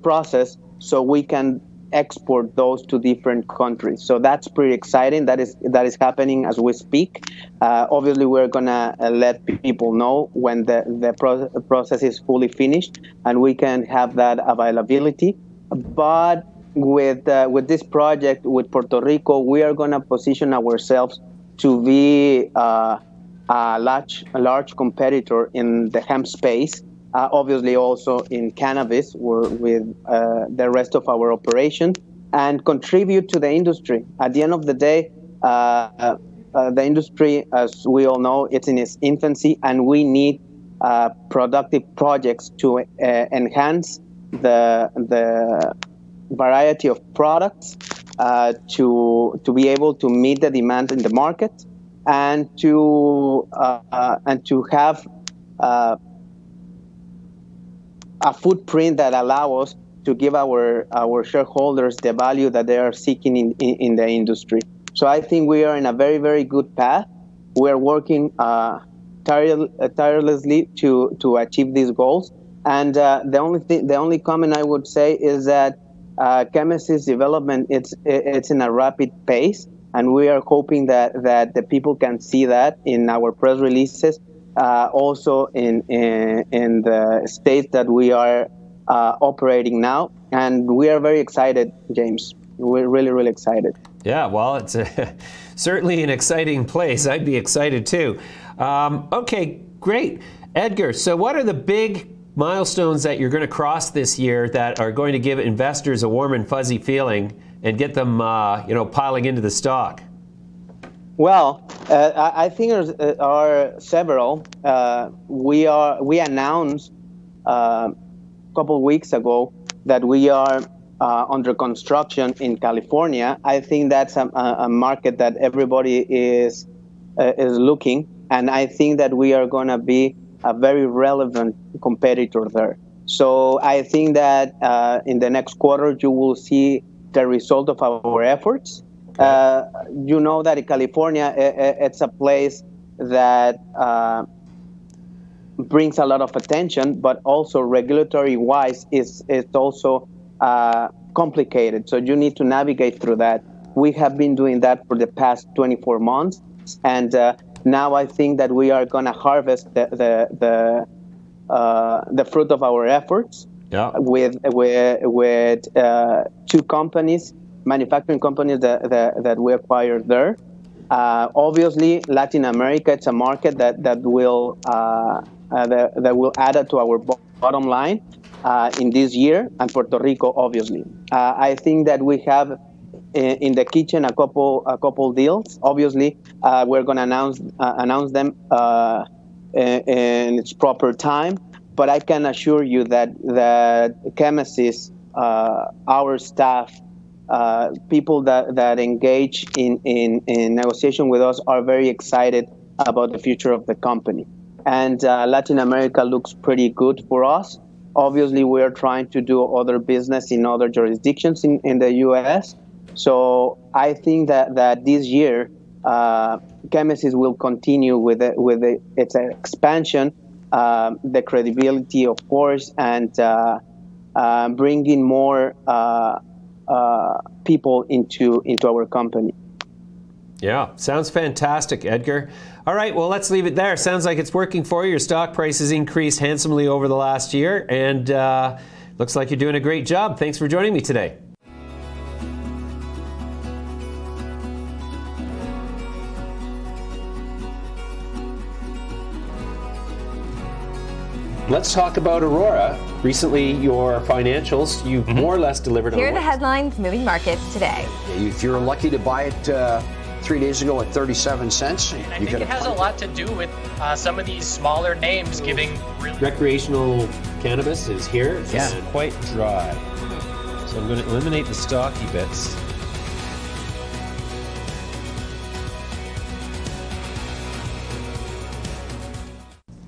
process, so we can export those to different countries. So that's pretty exciting. That is happening as we speak. Obviously, we're gonna let people know when the process is fully finished and we can have that availability. But with this project with Puerto Rico, we are gonna position ourselves to be a large competitor in the hemp space, obviously also in cannabis with the rest of our operation, and contribute to the industry. At the end of the day, the industry, as we all know, it's in its infancy, and we need productive projects to enhance the variety of products to be able to meet the demand in the market, and to have a footprint that allow us to give our shareholders the value that they are seeking in the industry. So I think we are in a very, very good path. We are working tirelessly to achieve these goals. And the only comment I would say is that Chemesis development it's in a rapid pace. And we are hoping that the people can see that in our press releases, also in the states that we are operating now. And we are very excited, James. We're really, really excited. Yeah, well, it's certainly an exciting place. I'd be excited too. Okay, great. Edgar, so what are the big milestones that you're going to cross this year that are going to give investors a warm and fuzzy feeling and get them, piling into the stock? Well, I think there are several. We announced a couple of weeks ago that we are under construction in California. I think that's a market that everybody is looking, and I think that we are going to be a very relevant competitor there. So I think that in the next quarter you will see the result of our efforts. You know that in California, it's a place that brings a lot of attention, but also regulatory-wise, it's also complicated. So you need to navigate through that. We have been doing that for the past 24 months, and Now I think that we are going to harvest the fruit of our efforts. Yeah. With two companies, manufacturing companies that we acquired there. Obviously, Latin America, it's a market that will add to our bottom line in this year, and Puerto Rico, obviously. I think that we have in the kitchen a couple deals. Obviously, we're going to announce them in its proper time. But I can assure you that Chemesis, our staff, people that engage in negotiation with us are very excited about the future of the company. And Latin America looks pretty good for us. Obviously, we are trying to do other business in other jurisdictions in the U.S. So I think that this year, Chemesis will continue with its expansion. The credibility, of course, and bringing more people into our company. Yeah, sounds fantastic, Edgar. All right, well, let's leave it there. Sounds like it's working for you. Your stock price has increased handsomely over the last year, and looks like you're doing a great job. Thanks for joining me today. Let's talk about Aurora. Recently, your financials, you more or less delivered on. Here are the headlines moving markets today. If you're lucky to buy it 3 days ago at 37 cents, and I think it has a lot to do with some of these smaller names giving really. Recreational cannabis is here. It's quite dry. So I'm going to eliminate the stocky bits.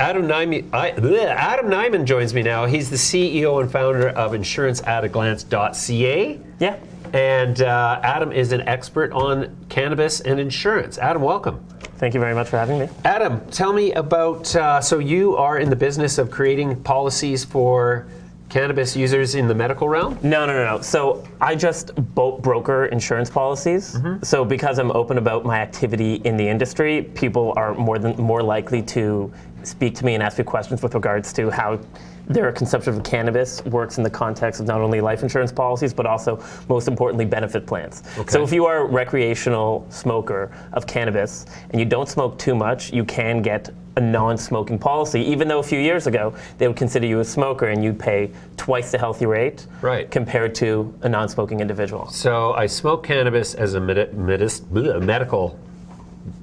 Adam Niman joins me now. He's the CEO and founder of insuranceataglance.ca. Yeah. And Adam is an expert on cannabis and insurance. Adam, welcome. Thank you very much for having me. Adam, tell me about, so you are in the business of creating policies for cannabis users in the medical realm? No. So I just broker insurance policies. Mm-hmm. So because I'm open about my activity in the industry, people are more likely to speak to me and ask me questions with regards to how their consumption of cannabis works in the context of not only life insurance policies, but also, most importantly, benefit plans. Okay. So if you are a recreational smoker of cannabis and you don't smoke too much, you can get a non-smoking policy, even though a few years ago they would consider you a smoker and you'd pay twice the healthy rate compared to a non-smoking individual. So I smoke cannabis as a medical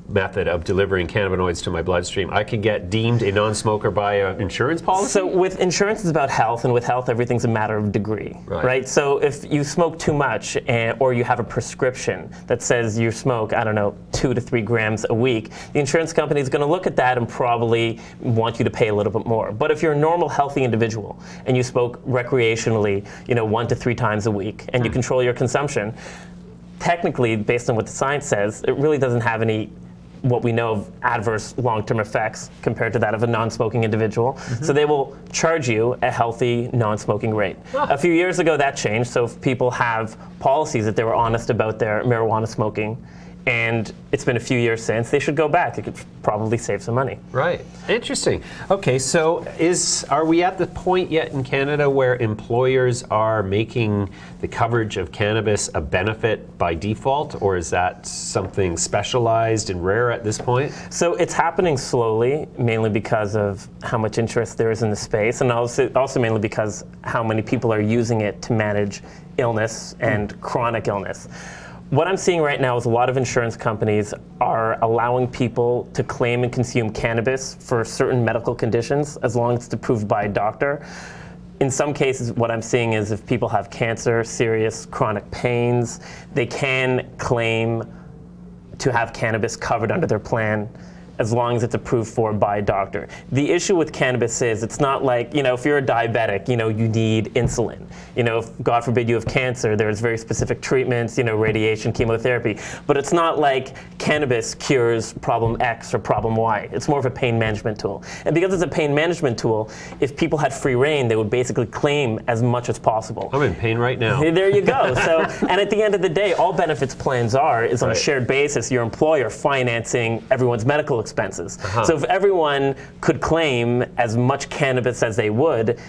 method of delivering cannabinoids to my bloodstream. I can get deemed a non-smoker by an insurance policy? So with insurance, it's about health, and with health, everything's a matter of degree, right? So if you smoke too much or you have a prescription that says you smoke, 2 to 3 grams a week, the insurance company is going to look at that and probably want you to pay a little bit more. But if you're a normal, healthy individual and you smoke recreationally, 1 to 3 times a week, and you control your consumption, technically, based on what the science says, it really doesn't have any what we know of adverse long-term effects compared to that of a non-smoking individual. Mm-hmm. So they will charge you a healthy non-smoking rate. A few years ago that changed, so if people have policies that they were honest about their marijuana smoking, and it's been a few years since, they should go back. They could probably save some money. Right. Interesting. Okay, so are we at the point yet in Canada where employers are making the coverage of cannabis a benefit by default, or is that something specialized and rare at this point? So it's happening slowly, mainly because of how much interest there is in the space, and also mainly because how many people are using it to manage illness and chronic illness. What I'm seeing right now is a lot of insurance companies are allowing people to claim and consume cannabis for certain medical conditions as long as it's approved by a doctor. In some cases, what I'm seeing is if people have cancer, serious chronic pains, they can claim to have cannabis covered under their plan as long as it's approved for by a doctor. The issue with cannabis is it's not like, if you're a diabetic, you need insulin. If God forbid you have cancer, there's very specific treatments, radiation, chemotherapy. But it's not like cannabis cures problem X or problem Y. It's more of a pain management tool. And because it's a pain management tool, if people had free reign, they would basically claim as much as possible. I'm in pain right now. There you go. So, and at the end of the day, all benefits plans is on a shared basis, your employer financing everyone's medical expenses. So if everyone could claim as much cannabis as they would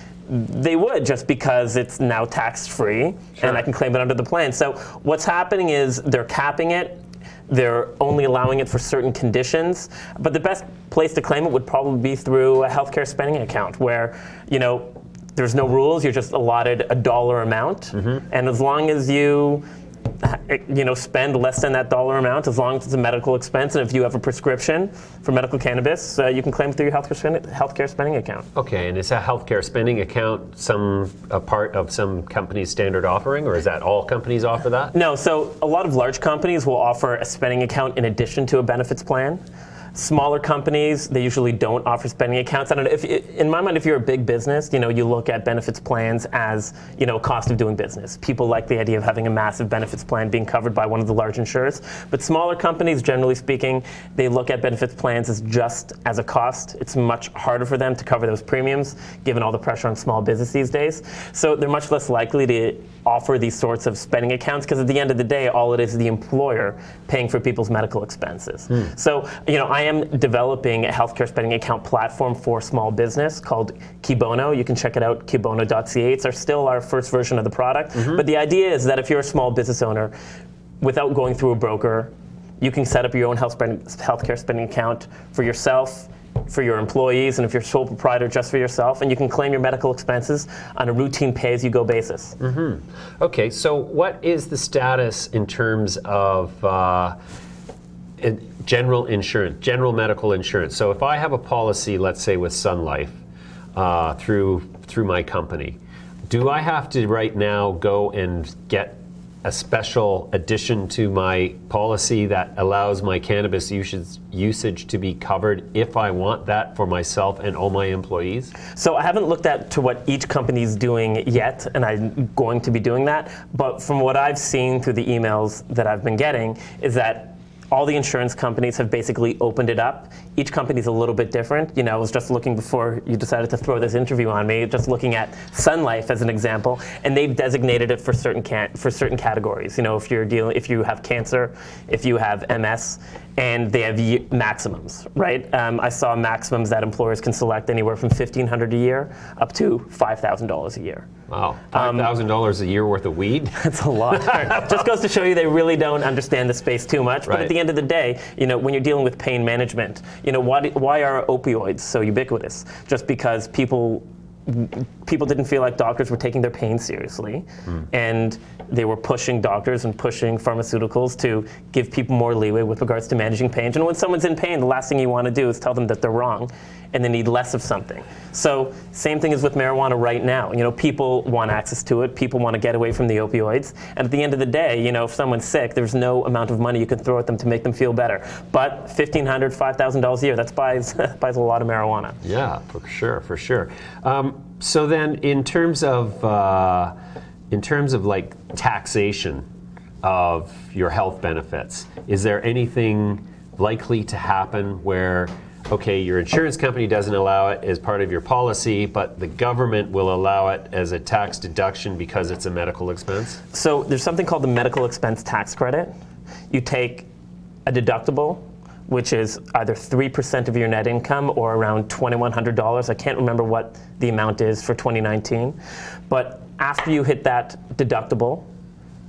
just because it's now tax-free, and I can claim it under the plan. So what's happening is they're capping it. They're only allowing it for certain conditions, but the best place to claim it would probably be through a healthcare spending account where, there's no rules, you're just allotted a dollar amount, and as long as you spend less than that dollar amount, as long as it's a medical expense, and if you have a prescription for medical cannabis, you can claim through your healthcare spending account. Okay, and is a healthcare spending account a part of some company's standard offering, or is that all companies offer that? No, so a lot of large companies will offer a spending account in addition to a benefits plan. Smaller companies, they usually don't offer spending accounts. I don't know, in my mind, if you're a big business, you look at benefits plans as, cost of doing business. People like the idea of having a massive benefits plan being covered by one of the large insurers. But smaller companies, generally speaking, they look at benefits plans as just as a cost. It's much harder for them to cover those premiums, given all the pressure on small business these days. So they're much less likely to offer these sorts of spending accounts, because at the end of the day, all it is the employer paying for people's medical expenses. So, I am developing a healthcare spending account platform for small business called Kibono. You can check it out, kibono.ca. It's still our first version of the product. But the idea is that if you're a small business owner, without going through a broker, you can set up your own healthcare spending account for yourself, for your employees, and if you're sole proprietor, just for yourself, and you can claim your medical expenses on a routine pay-as-you-go basis. Okay, so what is the status in terms of general insurance, general medical insurance? So if I have a policy, let's say with Sun Life, through my company, do I have to right now go and get a special addition to my policy that allows my cannabis usage to be covered if I want that for myself and all my employees? So I haven't looked at to what each company's doing yet, and I'm going to be doing that. But from what I've seen through the emails that I've been getting is that all the insurance companies have basically opened it up. Each company's a little bit different. I was just looking before you decided to throw this interview on me, just looking at Sun Life as an example, and they've designated it for certain categories. If you have cancer, if you have MS, and they have maximums, right? I saw maximums that employers can select anywhere from $1,500 a year up to $5,000 a year. Wow, $5,000 a year worth of weed? That's a lot. Just goes to show you they really don't understand the space too much. But at the end of the day, when you're dealing with pain management, why are opioids so ubiquitous? Just because people didn't feel like doctors were taking their pain seriously, and they were pushing doctors and pushing pharmaceuticals to give people more leeway with regards to managing pain. And when someone's in pain, the last thing you want to do is tell them that they're wrong and they need less of something. So same thing is with marijuana right now. People want access to it. People want to get away from the opioids. And at the end of the day, if someone's sick, there's no amount of money you can throw at them to make them feel better. But $1,500, $5,000 a year, that buys a lot of marijuana. Yeah, for sure. So then, in terms of like taxation of your health benefits, is there anything likely to happen where, okay, your insurance company doesn't allow it as part of your policy, but the government will allow it as a tax deduction because it's a medical expense? So there's something called the medical expense tax credit. You take a deductible, which is either 3% of your net income or around $2,100. I can't remember what the amount is for 2019. But after you hit that deductible,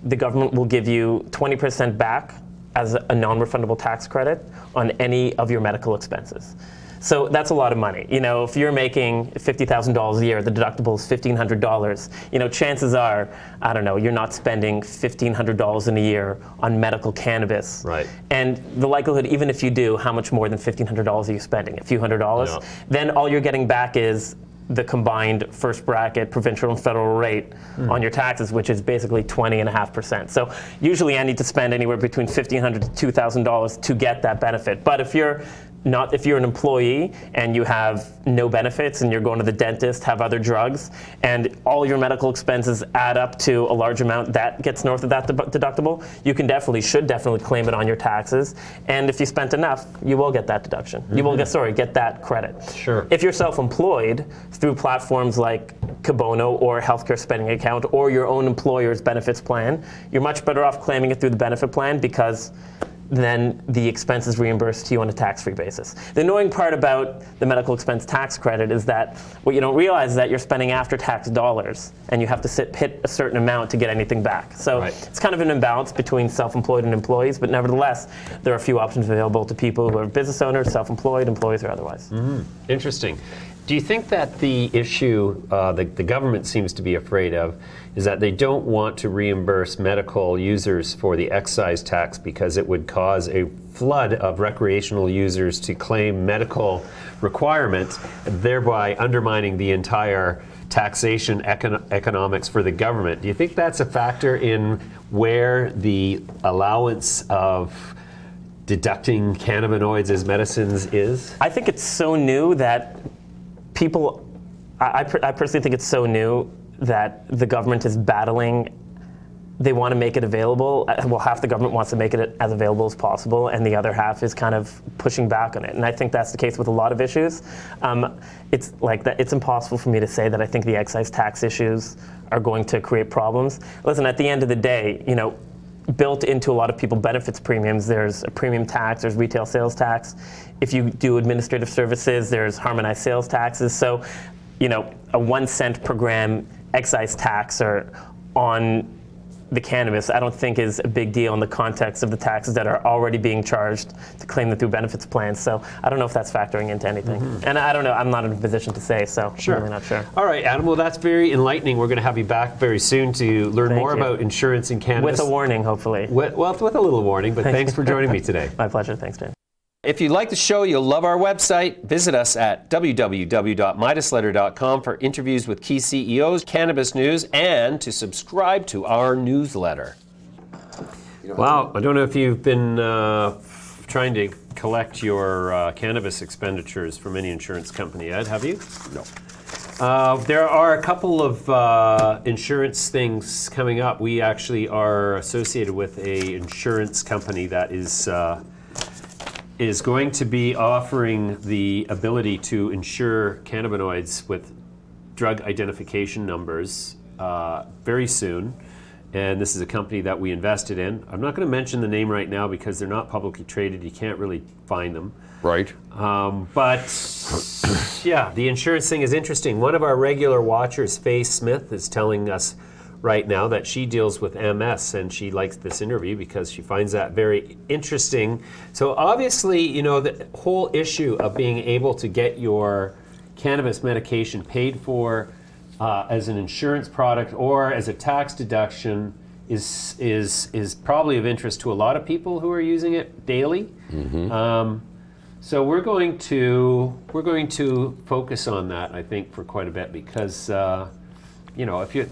the government will give you 20% back as a non-refundable tax credit on any of your medical expenses. So that's a lot of money. If you're making $50,000 a year, the deductible is $1,500. Chances are, I don't know, you're not spending $1,500 in a year on medical cannabis. Right. And the likelihood, even if you do, how much more than $1,500 are you spending? A few $100s? Yeah. Then all you're getting back is the combined first bracket provincial and federal rate on your taxes, which is basically 20.5%. So usually I need to spend anywhere between $1,500 to $2,000 to get that benefit. But if you're an employee and you have no benefits and you're going to the dentist, have other drugs, and all your medical expenses add up to a large amount that gets north of that deductible, you should definitely claim it on your taxes. And if you spent enough, you will get that deduction. You will get that credit. Sure. If you're self-employed through platforms like Kibono or healthcare spending account or your own employer's benefits plan, you're much better off claiming it through the benefit plan because then the expense is reimbursed to you on a tax-free basis. The annoying part about the medical expense tax credit is that what you don't realize is that you're spending after-tax dollars, and you have to hit a certain amount to get anything back. So it's kind of an imbalance between self-employed and employees, but nevertheless, there are a few options available to people who are business owners, self-employed, employees, or otherwise. Interesting. Do you think that the issue the government seems to be afraid of is that they don't want to reimburse medical users for the excise tax because it would cause a flood of recreational users to claim medical requirements, thereby undermining the entire taxation economics for the government? Do you think that's a factor in where the allowance of deducting cannabinoids as medicines is? I think it's so new that people, I personally think it's so new that the government is battling. They want to make it available. Well, half the government wants to make it as available as possible, and the other half is kind of pushing back on it. And I think that's the case with a lot of issues. It's like that. It's impossible for me to say that I think the excise tax issues are going to create problems. Listen, at the end of the day, you know, built into a lot of people benefits premiums, there's a premium tax, there's retail sales tax. If you do administrative services, there's harmonized sales taxes. So, you know, a 1 cent per gram excise tax or on the cannabis, I don't think is a big deal in the context of the taxes that are already being charged to claim them through benefits plans. So I don't know if that's factoring into anything. And I don't know, I'm not in a position to say, so I'm really not sure. All right, Adam, well, that's very enlightening. We're going to have you back very soon to learn more about insurance and cannabis. With a warning, hopefully. With a little warning, but thanks for joining me today. My pleasure, thanks, Dan. If you like the show, you'll love our website. Visit us at www.midasletter.com for interviews with key CEOs, cannabis news, and to subscribe to our newsletter. Wow, I don't know if you've been trying to collect your cannabis expenditures from any insurance company, Ed, have you? No. There are a couple of insurance things coming up. We actually are associated with a insurance company that is going to be offering the ability to insure cannabinoids with drug identification numbers very soon. And this is a company that we invested in. I'm not going to mention the name right now because they're not publicly traded. You can't really find them. Right. But yeah, the insurance thing is interesting. One of our regular watchers, Faye Smith, is telling us right now that she deals with MS, and she likes this interview because she finds that very interesting. So obviously, you know, the whole issue of being able to get your cannabis medication paid for as an insurance product or as a tax deduction is probably of interest to a lot of people who are using it daily. So we're going to focus on that, I think, for quite a bit because you know, if you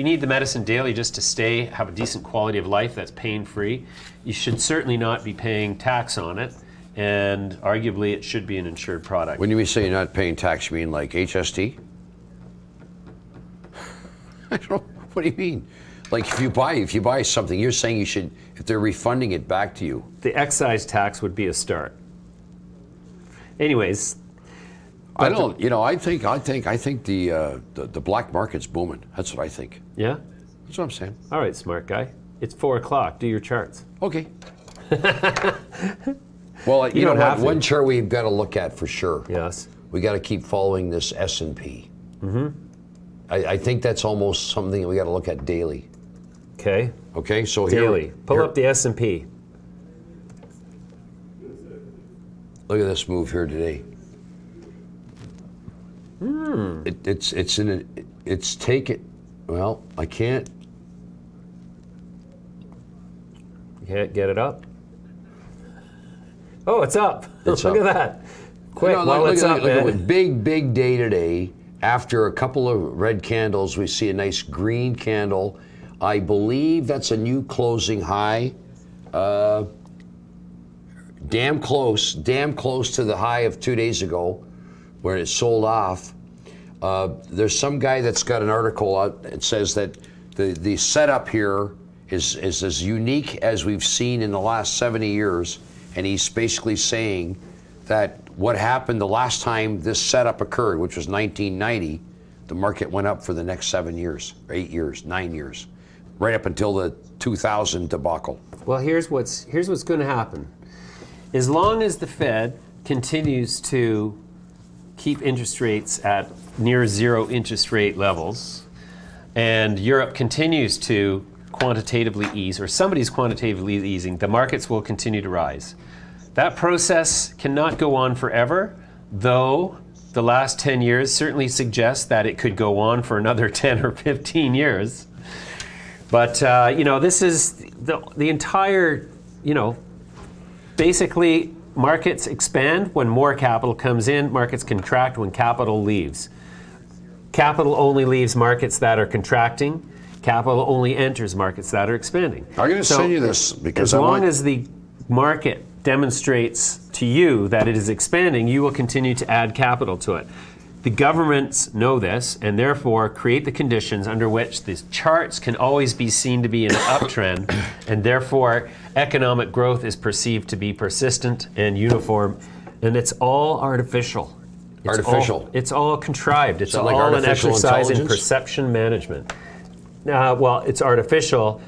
need the medicine daily just to have a decent quality of life that's pain-free, you should certainly not be paying tax on it, and arguably it should be an insured product. When you say you're not paying tax, you mean like HST? I don't know. What do you mean? Like if you buy something, you're saying you should, if they're refunding it back to you. The excise tax would be a start. Anyways. I don't. You know, I think the black market's booming. That's what I think. Yeah. That's what I'm saying. All right, smart guy. It's 4 o'clock. Do your charts. Okay. Well, you know what? One chart we've got to look at for sure. Yes. We got to keep following this S&P. I think that's almost something that we got to look at daily. Okay. Okay. So daily. Pull up the S&P. Look at this move here today. It's taken. Well, I can't. You can't get it up. Oh, it's up. It's look up. at that. Quick, look at big day today. After a couple of red candles, we see a nice green candle. I believe that's a new closing high. Damn close to the high of 2 days ago, where it sold off. There's some guy that's got an article out that says that the setup here is as unique as we've seen in the last 70 years, and he's basically saying that what happened the last time this setup occurred, which was 1990, the market went up for the next 7 years, or 8 years, 9 years. right up until the 2000 debacle. Well, here's what's going to happen. As long as the Fed continues to keep interest rates at near zero interest rate levels, and Europe continues to quantitatively ease, or somebody's quantitatively easing, the markets will continue to rise. That process cannot go on forever, though the last 10 years certainly suggests that it could go on for another 10 or 15 years. But, this is the entire, basically markets expand when more capital comes in, markets contract when capital leaves. Capital only leaves markets that are contracting. Capital only enters markets that are expanding. I'm going to send you this because as long as the market demonstrates to you that it is expanding, you will continue to add capital to it. The governments know this and therefore create the conditions under which these charts can always be seen to be in an uptrend, and therefore economic growth is perceived to be persistent and uniform, and it's all artificial. It's all contrived. It's all like an artificial exercise in intelligence? perception management. Well, it's artificial.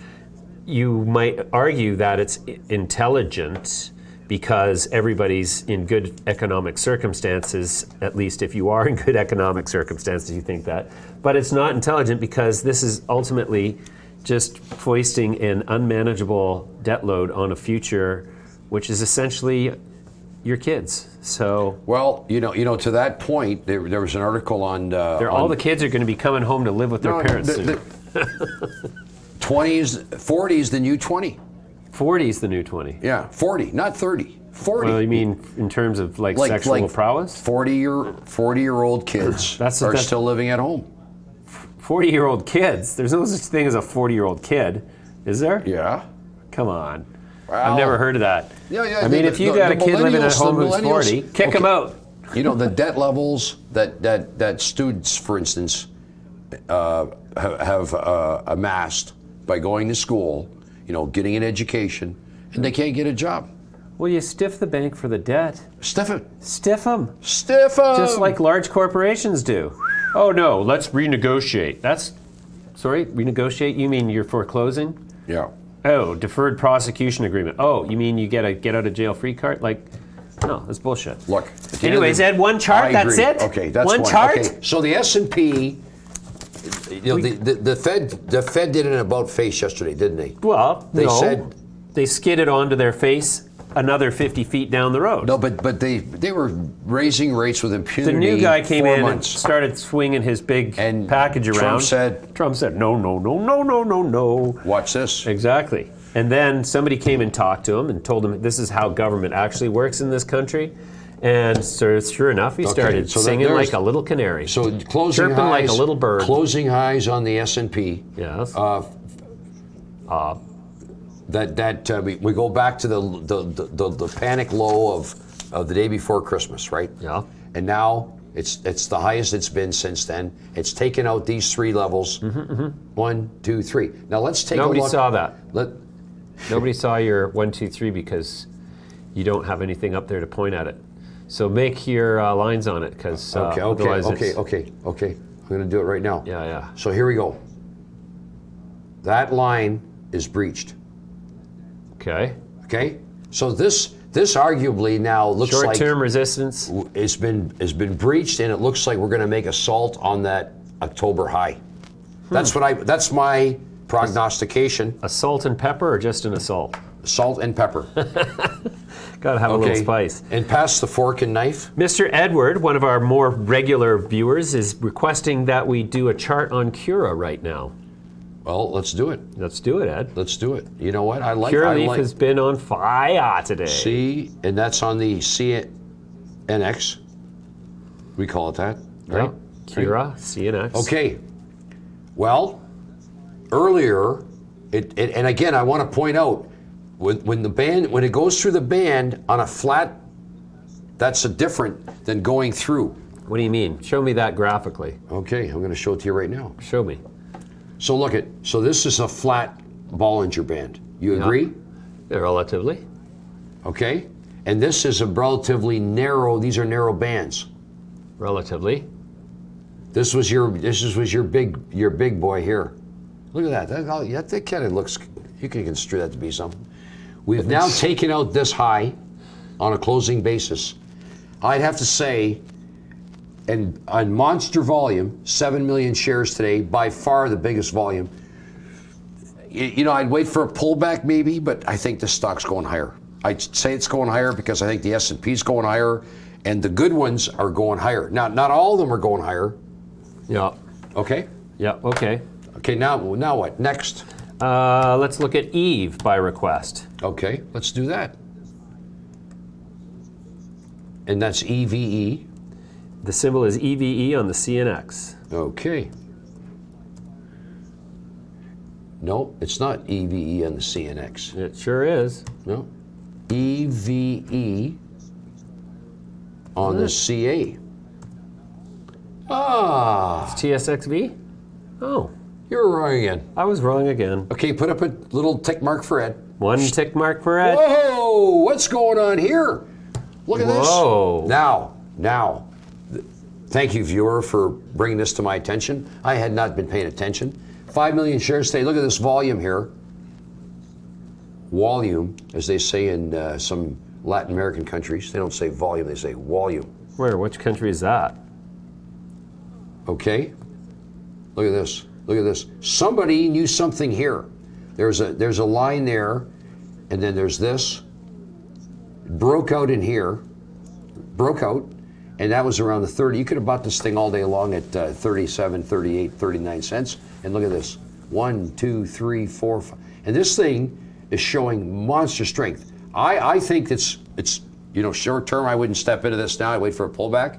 You might argue that it's intelligent because everybody's in good economic circumstances, at least if you are in good economic circumstances, you think that. But it's not intelligent because this is ultimately just foisting an unmanageable debt load on a future, which is essentially your kids. So, well, to that point, there was an article on. All the kids are going to be coming home to live with their parents soon. 20s, 40s, the new 20. 40 is the new 20. Yeah, 40, not 30. 40. Well, you mean in terms of sexual prowess? 40-year-old kids are still living at home. 40-year-old kids? There's no such thing as a 40-year-old kid, is there? Yeah. Come on. Well, I've never heard of that. Yeah. I mean, if you got a kid living at home who's 40, kick him out. The debt levels that students, for instance, have amassed by going to school, getting an education, and they can't get a job. Well, you stiff the bank for the debt. Stiff it. Stiff them. Stiff them. Just like large corporations do. Oh, no, let's renegotiate. Renegotiate? You mean you're foreclosing? Yeah. Oh, deferred prosecution agreement. Oh, you mean you get a get out of jail free card? No, that's bullshit. Look. Anyways, Ed, one chart, that's it? Okay, that's one chart? Okay. So the S&P, the Fed did an about face yesterday, didn't they? Well, they said they skidded onto their face another 50 feet down the road. No, but they were raising rates with impunity. The new guy came in months. and started swinging his big package around. Trump said, no. Watch this. Exactly. And then somebody came and talked to him and told him this is how government actually works in this country. And so sure enough, he started singing like a little canary. So closing chirping highs, like a little bird. Closing highs on the S&P. Yes. We go back to the panic low of the day before Christmas, right? Yeah. And now it's the highest it's been since then. It's taken out these three levels. 1, 2, 3. Now let's take a look. Nobody saw that. Nobody saw your 1, 2, 3 because you don't have anything up there to point at it. So make your lines on it because otherwise okay. I'm going to do it right now. Yeah. So here we go. That line is breached. Okay. So this arguably now looks like short-term resistance. Has been breached, and it looks like we're going to make a salt on that October high. That's my prognostication. A salt and pepper, or just an assault? Salt and pepper. Got to have a little spice. And pass the fork and knife. Mr. Edward, one of our more regular viewers, is requesting that we do a chart on CURA right now. Well, let's do it. Let's do it, Ed. Let's do it. You know what? Curaleaf has been on fire today. See, and that's on the CNSX. We call it that, right? Yeah. CURA, CNX. Okay. Well, earlier, and again, I want to point out, when it goes through the band on a flat, that's different than going through. What do you mean? Show me that graphically. Okay, I'm going to show it to you right now. Show me. So so this is a flat Bollinger Band. You agree? Yeah, relatively. Okay. And this is a relatively narrow, these are narrow bands. Relatively. This was your big boy here. Look at that. That kind of looks, you can construe that to be something. We've now taken out this high on a closing basis. I'd have to say, and on monster volume, 7 million shares today, by far the biggest volume. You know, I'd wait for a pullback maybe, but I think the stock's going higher. I'd say it's going higher because I think the S&P's going higher, and the good ones are going higher. Now, not all of them are going higher. Yeah. Okay? Yeah, okay. Okay, now what? Next. Let's look at Eve by request. Okay, let's do that. And that's EVE. The symbol is EVE on the CNX. Okay. No, it's not EVE on the CNX. It sure is. No. EVE on the CA. Ah. It's TSXV? Oh, You're wrong again. I was wrong again. Okay, put up a little tick mark for Ed. One tick mark for Ed. Whoa, what's going on here? Look at this. Whoa. Now, thank you, viewer, for bringing this to my attention. I had not been paying attention. 5 million shares today. Look at this volume here. Volume, as they say in some Latin American countries. They don't say volume, they say volume. Where? Which country is that? Okay. Look at this. Look at this. Somebody knew something here. There's a line there, and then there's this. Broke out in here. Broke out, and that was around the 30. You could have bought this thing all day long at 37, 38, 39 cents. And look at this. 1, 2, 3, 4, 5. And this thing is showing monster strength. I think it's short term. I wouldn't step into this now. I'd wait for a pullback.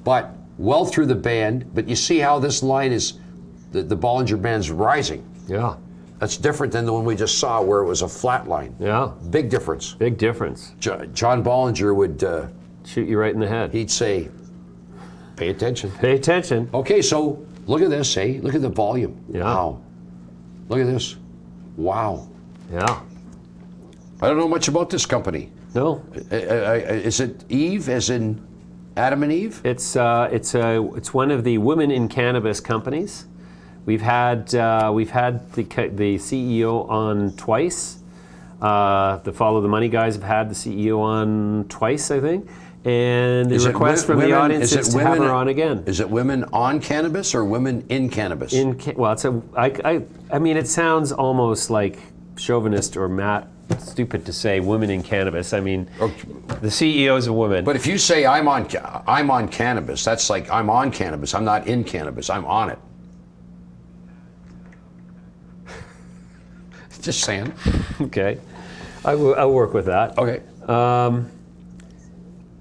But well through the band. But you see how this line is, the Bollinger Band's rising. Yeah. That's different than the one we just saw where it was a flat line. Yeah. Big difference. Big difference. John Bollinger would... shoot you right in the head. He'd say, pay attention. Pay attention. Okay, so look at this, eh? Look at the volume. Yeah. Wow. Look at this. Wow. Yeah. I don't know much about this company. No. Is it Eve, as in Adam and Eve? It's one of the women in cannabis companies. We've had the CEO on twice. The Follow the Money guys have had the CEO on twice, I think. And the request from the audience is to have her on again. Is it women on cannabis or women in cannabis? I mean, it sounds almost like chauvinist or stupid to say women in cannabis. I mean, the CEO is a woman. But if you say I'm on cannabis, that's like I'm on cannabis. I'm not in cannabis. I'm on it. Just saying. Okay. I'll work with that. Okay.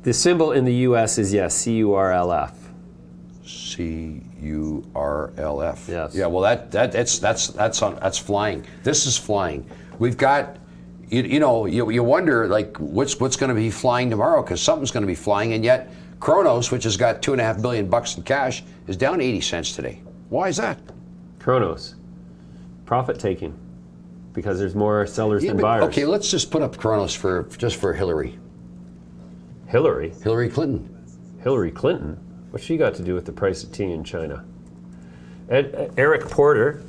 The symbol in the U.S. is, yes, CURLF. CURLF. Yes. Yeah. Well, that's flying. This is flying. We've got, you wonder like what's going to be flying tomorrow, because something's going to be flying, and yet Kronos, which has got $2.5 billion in cash, is down 80 cents today. Why is that? Kronos. Profit taking. Because there's more sellers than buyers. Okay, let's just put up Kronos for Hillary. Hillary? Hillary Clinton. Hillary Clinton? What's she got to do with the price of tea in China? Eric Porter,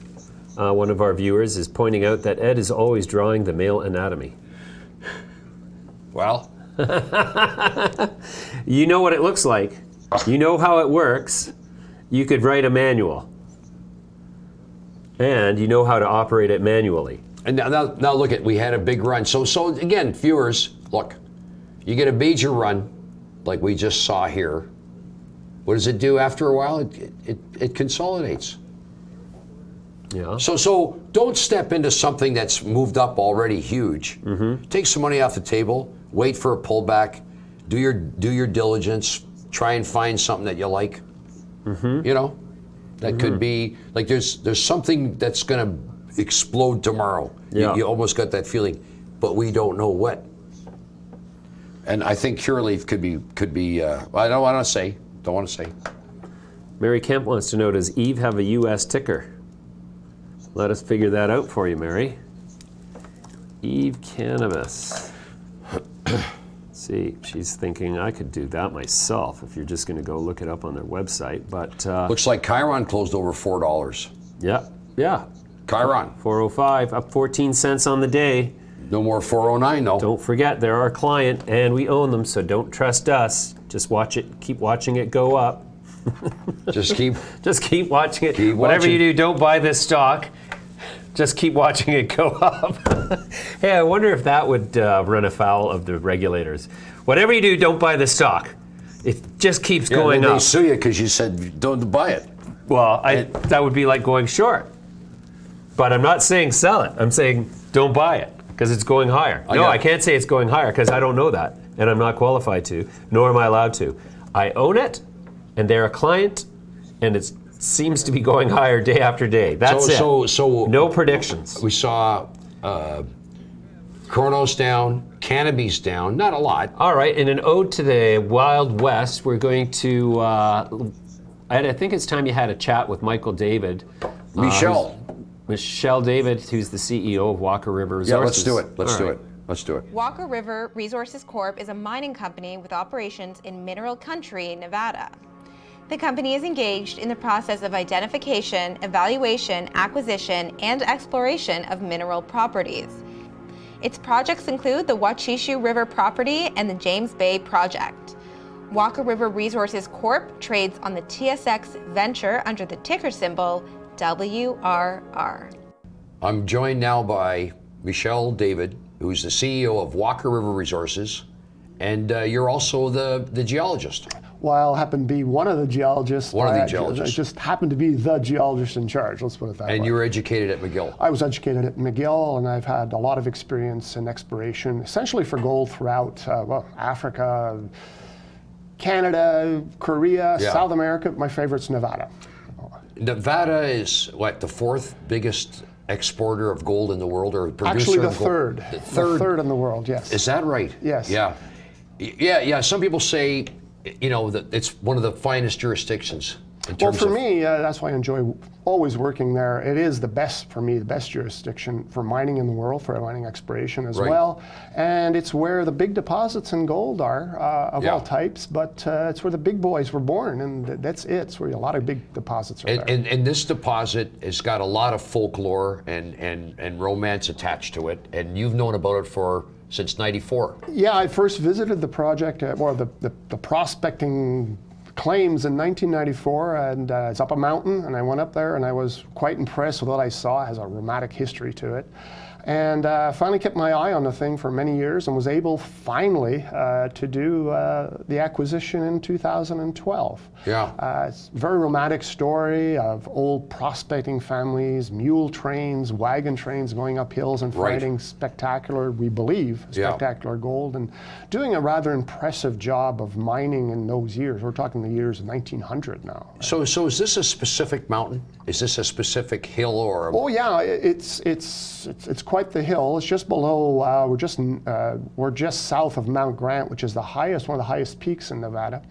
one of our viewers, is pointing out that Ed is always drawing the male anatomy. Well. You know what it looks like. You know how it works. You could write a manual. And you know how to operate it manually. And now look we had a big run. So again, viewers, look, you get a major run like we just saw here. What does it do after a while? It consolidates. Yeah. So don't step into something that's moved up already huge. Mm-hmm. Take some money off the table, wait for a pullback, do your diligence, try and find something that you like. Mm-hmm. That could be like there's something that's going to explode tomorrow. Yeah. You almost got that feeling, but we don't know what. And I think Curaleaf could be. I don't want to say. Mary Kemp wants to know: does Eve have a U.S. ticker? Let us figure that out for you, Mary. Eve Cannabis. See, she's thinking I could do that myself if you're just going to go look it up on their website. But looks like Chiron closed over $4. Yeah. Chiron. 405, up 14 cents on the day. No more 409 though. Don't forget, they're our client and we own them, so don't trust us. Just watch it, keep watching it go up. Just keep watching it. Keep Whatever watching. you do, don't buy this stock. Just keep watching it go up. Hey, I wonder if that would run afoul of the regulators. Whatever you do, don't buy the stock. It just keeps going they up. sue you because you said don't buy it. Well, that would be like going short. But I'm not saying sell it. I'm saying don't buy it because it's going higher. I can't say it's going higher because I don't know that, and I'm not qualified to, nor am I allowed to. I own it, and they're a client, and it seems to be going higher day after day. That's it. So no predictions. We saw Chronos down, Cannabis down, not a lot. All right, in an ode to the Wild West, we're going to, I think it's time you had a chat with Michel David. Michel David, who's the CEO of Walker River Resources. Yeah, let's do it. Let's do it. Walker River Resources Corp is a mining company with operations in Mineral Country, Nevada. The company is engaged in the process of identification, evaluation, acquisition, and exploration of mineral properties. Its projects include the Wachishu River property and the James Bay project. Walker River Resources Corp trades on the TSX Venture under the ticker symbol WRR. I'm joined now by Michel David, who's the CEO of Walker River Resources, and you're also the geologist. Well, I happen to be one of the geologists. I just happened to be the geologist in charge, let's put it that way. And you were educated at McGill. I was educated at McGill, and I've had a lot of experience in exploration, essentially for gold throughout Africa, Canada, Korea, South America. My favorite's Nevada. Nevada is, the fourth biggest exporter of gold in the world, or producer Actually, the of gold? third. The third in the world, yes. Is that right? Yes. Yeah. Some people say, that it's one of the finest jurisdictions. Well, for me, that's why I enjoy always working there. It is the best, for me, the best jurisdiction for mining in the world, for mining exploration as well. And it's where the big deposits in gold are, of all types, but it's where the big boys were born, and that's it. It's where a lot of big deposits are there. And this deposit has got a lot of folklore and romance attached to it, and you've known about it since '94. Yeah, I first visited the project, the prospecting claims in 1994, and it's up a mountain, and I went up there and I was quite impressed with what I saw. It has a romantic history to it. And finally kept my eye on the thing for many years and was able finally to do the acquisition in 2012. It's a very romantic story of old prospecting families, mule trains, wagon trains going up hills and finding spectacular gold, and doing a rather impressive job of mining in those years. We're talking the years of 1900 now. So is this a specific mountain? Is this a specific hill or? Oh yeah, it's quite the hill. It's just below. We're just south of Mount Grant, which is one of the highest peaks in Nevada,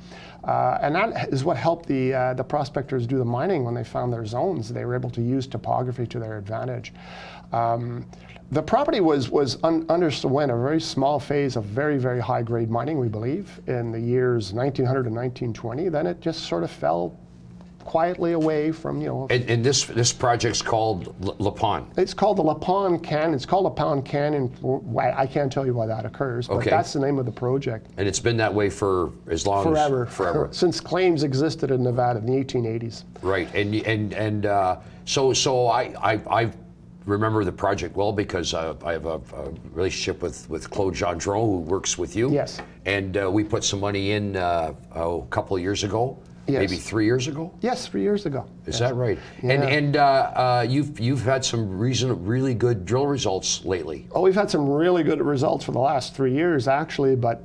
and that is what helped the prospectors do the mining when they found their zones. They were able to use topography to their advantage. The property underwent a very small phase of very, very high grade mining, we believe, in the years 1900 and 1920. Then it just sort of fell quietly away from, And this project's called Lapon. It's called the Lapon Canyon. It's called Lapon Canyon. I can't tell you why that occurs, but that's the name of the project. And it's been that way for as long as forever. Since claims existed in Nevada in the 1880s. Right, so I remember the project well because I have a relationship with Claude Gendron, who works with you. Yes. And we put some money in a couple of years ago. Yes. Maybe 3 years ago? Yes, 3 years ago. Is that right? Yeah. And you've had some really good drill results lately. Oh, we've had some really good results for the last 3 years, actually. But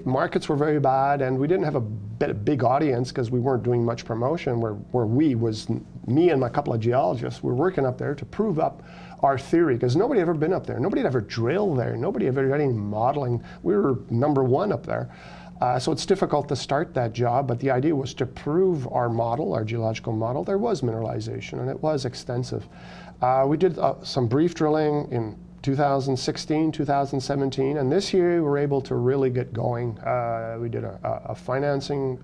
markets were very bad, and we didn't have a big audience because we weren't doing much promotion. Where me and a couple of geologists were working up there to prove up our theory, because nobody had ever been up there. Nobody had ever drilled there. Nobody had ever done any modeling. We were number one up there. So it's difficult to start that job, but the idea was to prove our geological model. There was mineralization, and it was extensive. We did some brief drilling in 2016, 2017, and this year we were able to really get going. We did a financing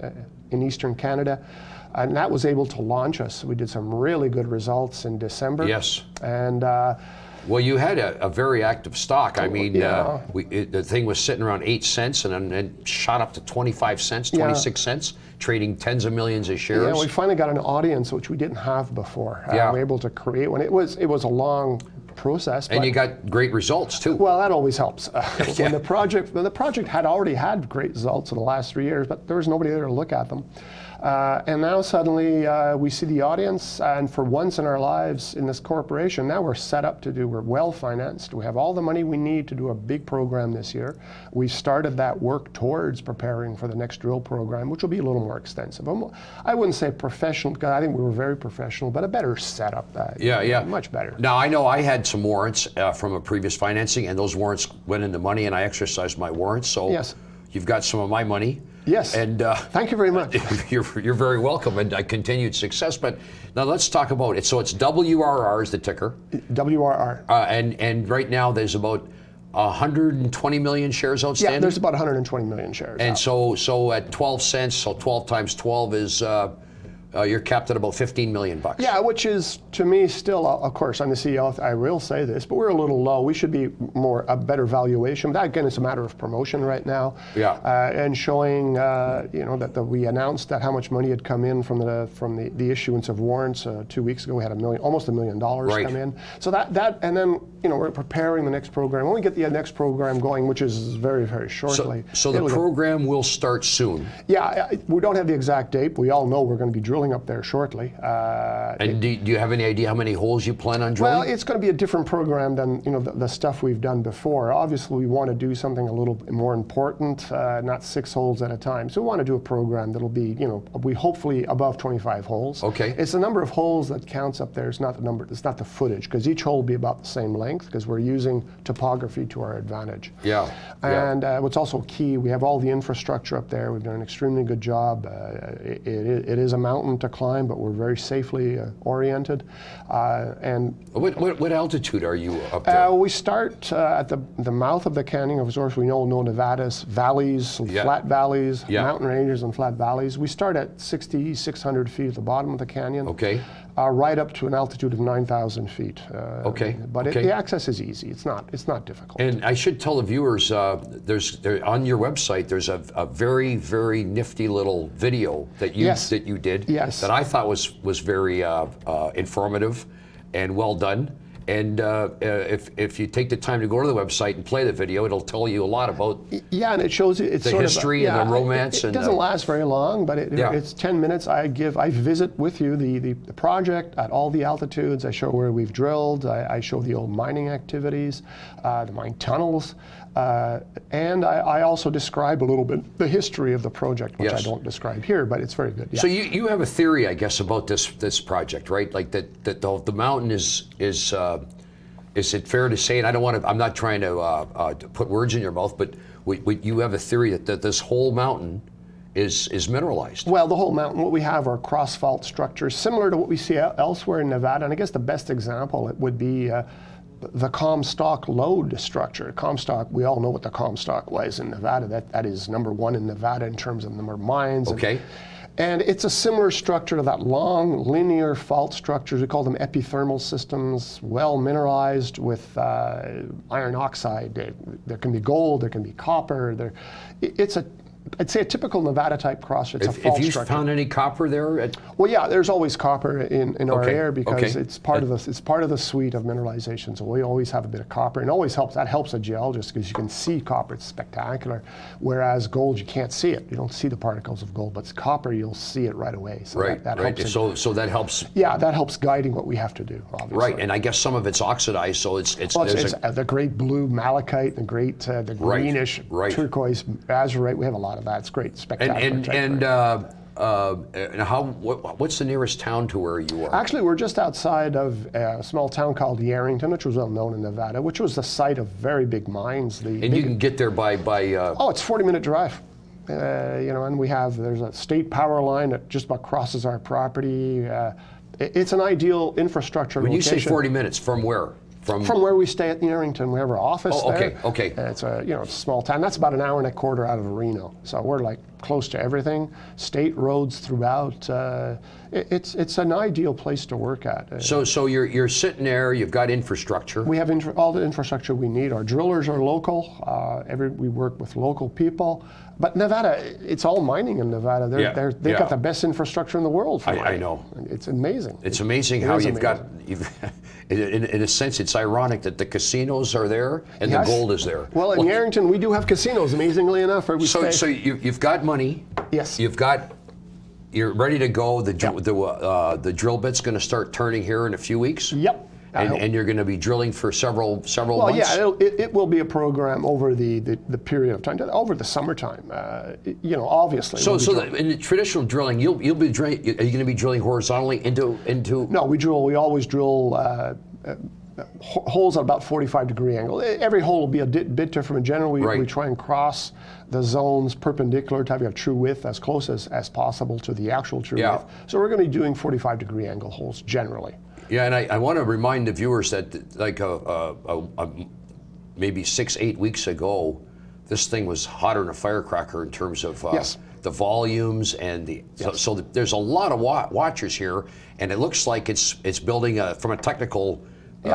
in Eastern Canada, and that was able to launch us. We did some really good results in December. Yes. And well, you had a very active stock. I mean, yeah. The thing was sitting around 8 cents and then shot up to 25 cents, 26 cents, trading tens of millions of shares. Yeah, we finally got an audience, which we didn't have before. We were able to create one. It was a long process. And you got great results too. Well, that always helps. When the project had already had great results in the last 3 years, but there was nobody there to look at them. And now suddenly we see the audience, and for once in our lives in this corporation, now we're set up to do, we're well financed. We have all the money we need to do a big program this year. We started that work towards preparing for the next drill program, which will be a little more extensive. I wouldn't say professional, because I think we were very professional, but a better setup. Much better. Now, I know I had some warrants from a previous financing, and those warrants went into money, and I exercised my warrants. So yes. You've got some of my money. Yes. And thank you very much. You're very welcome, and continued success. But now let's talk about it. So it's WRR is the ticker. WRR. And right now there's about 120 million shares outstanding. Yeah, there's about 120 million shares. And so at 12 cents, so 12 times 12 is you're capped at about $15 million. Yeah, which is to me still, of course, I'm the CEO. I will say this, but we're a little low. We should be a better valuation. That again is a matter of promotion right now. Yeah. And showing, that we announced that how much money had come in from the issuance of warrants 2 weeks ago. We had almost $1 million come in. So that and then we're preparing the next program. When we get the next program going, which is very, very shortly. So the program will start soon. Yeah, we don't have the exact date. We all know we're going to be drilling up there shortly. And do you have any idea how many holes you plan on drilling? Well, it's going to be a different program than the stuff we've done before. Obviously, we want to do something a little more important, not 6 holes at a time. So we want to do a program that'll be, we hopefully above 25 holes. Okay. It's the number of holes that counts up there. It's not the number. It's not the footage, because each hole will be about the same length, because we're using topography to our advantage. Yeah. And what's also key, we have all the infrastructure up there. We've done an extremely good job. It is a mountain to climb, but we're very safely oriented. And what altitude are you up there? we start at the mouth of the canyon. Of course, we all know Nevada's valleys, flat valleys, mountain ranges, and flat valleys. We start at 6,600 feet at the bottom of the canyon. Okay. Right up to an altitude of 9,000 feet. Okay. But the access is easy. It's not difficult. And I should tell the viewers, there's on your website, there's a very, very nifty little video that you did that I thought was very informative and well done. And if you take the time to go to the website and play the video, it'll tell you a lot about and it shows you it's the sort history of and the romance. It doesn't last very long, but it's 10 minutes. I visit with you the project at all the altitudes. I show where we've drilled. I show the old mining activities, the mine tunnels, and I also describe a little bit the history of the project, which I don't describe here, but it's very good. Yeah. So you have a theory, I guess, about this project, right? Like that the mountain is it fair to say, and I'm not trying to put words in your mouth, but you have a theory that this whole mountain is mineralized? Well, the whole mountain, what we have are cross fault structures similar to what we see elsewhere in Nevada, and I guess the best example it would be the Comstock lode structure. Comstock, we all know what the Comstock was in Nevada. That is #1 in Nevada in terms of number of mines. Okay. And it's a similar structure to that long linear fault structures. We call them epithermal systems, well mineralized with iron oxide. There can be gold, there can be copper. I'd say a typical Nevada type cross. It's a fault structure. Have you found any copper there? Well, yeah, there's always copper in our air because it's part of the suite of mineralization. So we always have a bit of copper, and it always helps. That helps a geologist because you can see copper; it's spectacular. Whereas gold, you can't see it. You don't see the particles of gold, but copper, you'll see it right away. So that helps. So that helps. Yeah, that helps guiding what we have to do. Obviously. Right, and I guess some of it's oxidized, so it's the great blue malachite, the greenish turquoise azurite. We have a lot of that. It's great, spectacular. What's the nearest town to where you are? Actually, we're just outside of a small town called Yarrington, which was well known in Nevada, which was the site of very big mines. You can get there by. It's a 40-minute drive. And there's a state power line that just about crosses our property. It's an ideal infrastructure When location. you say 40 minutes, from where? From where we stay at Yerington, we have our office there. Okay. And it's a it's a small town. That's about an hour and a quarter out of Reno. So we're like close to everything. State roads throughout. It's an ideal place to work at. So you're sitting there. You've got infrastructure. We have all the infrastructure we need. Our drillers are local. We work with local people. But Nevada, it's all mining in Nevada. They've got the best infrastructure in the world for I know. It's amazing. It's amazing how you've got. In a sense, it's ironic that the casinos are there and the gold is there. Well, in Yerington, we do have casinos, amazingly enough. Where we stay. So you've got money. Yes. You're ready to go. The drill bit's going to start turning here in a few weeks. Yep. And you're going to be drilling for several months? Well, yeah, it will be a program over the period of time, over the summertime, obviously. So in the traditional drilling, you'll be drilling, are you going to be drilling horizontally into? No, we always drill holes at about 45-degree angle. Every hole will be a bit different. In general, we try and cross the zones perpendicular to have a true width as close as possible to the actual true width. So we're going to be doing 45-degree angle holes generally. Yeah, and I want to remind the viewers that maybe 6-8 weeks ago, this thing was hotter than a firecracker in terms of the volumes and the. So there's a lot of watchers here, and it looks like it's building from a technical. We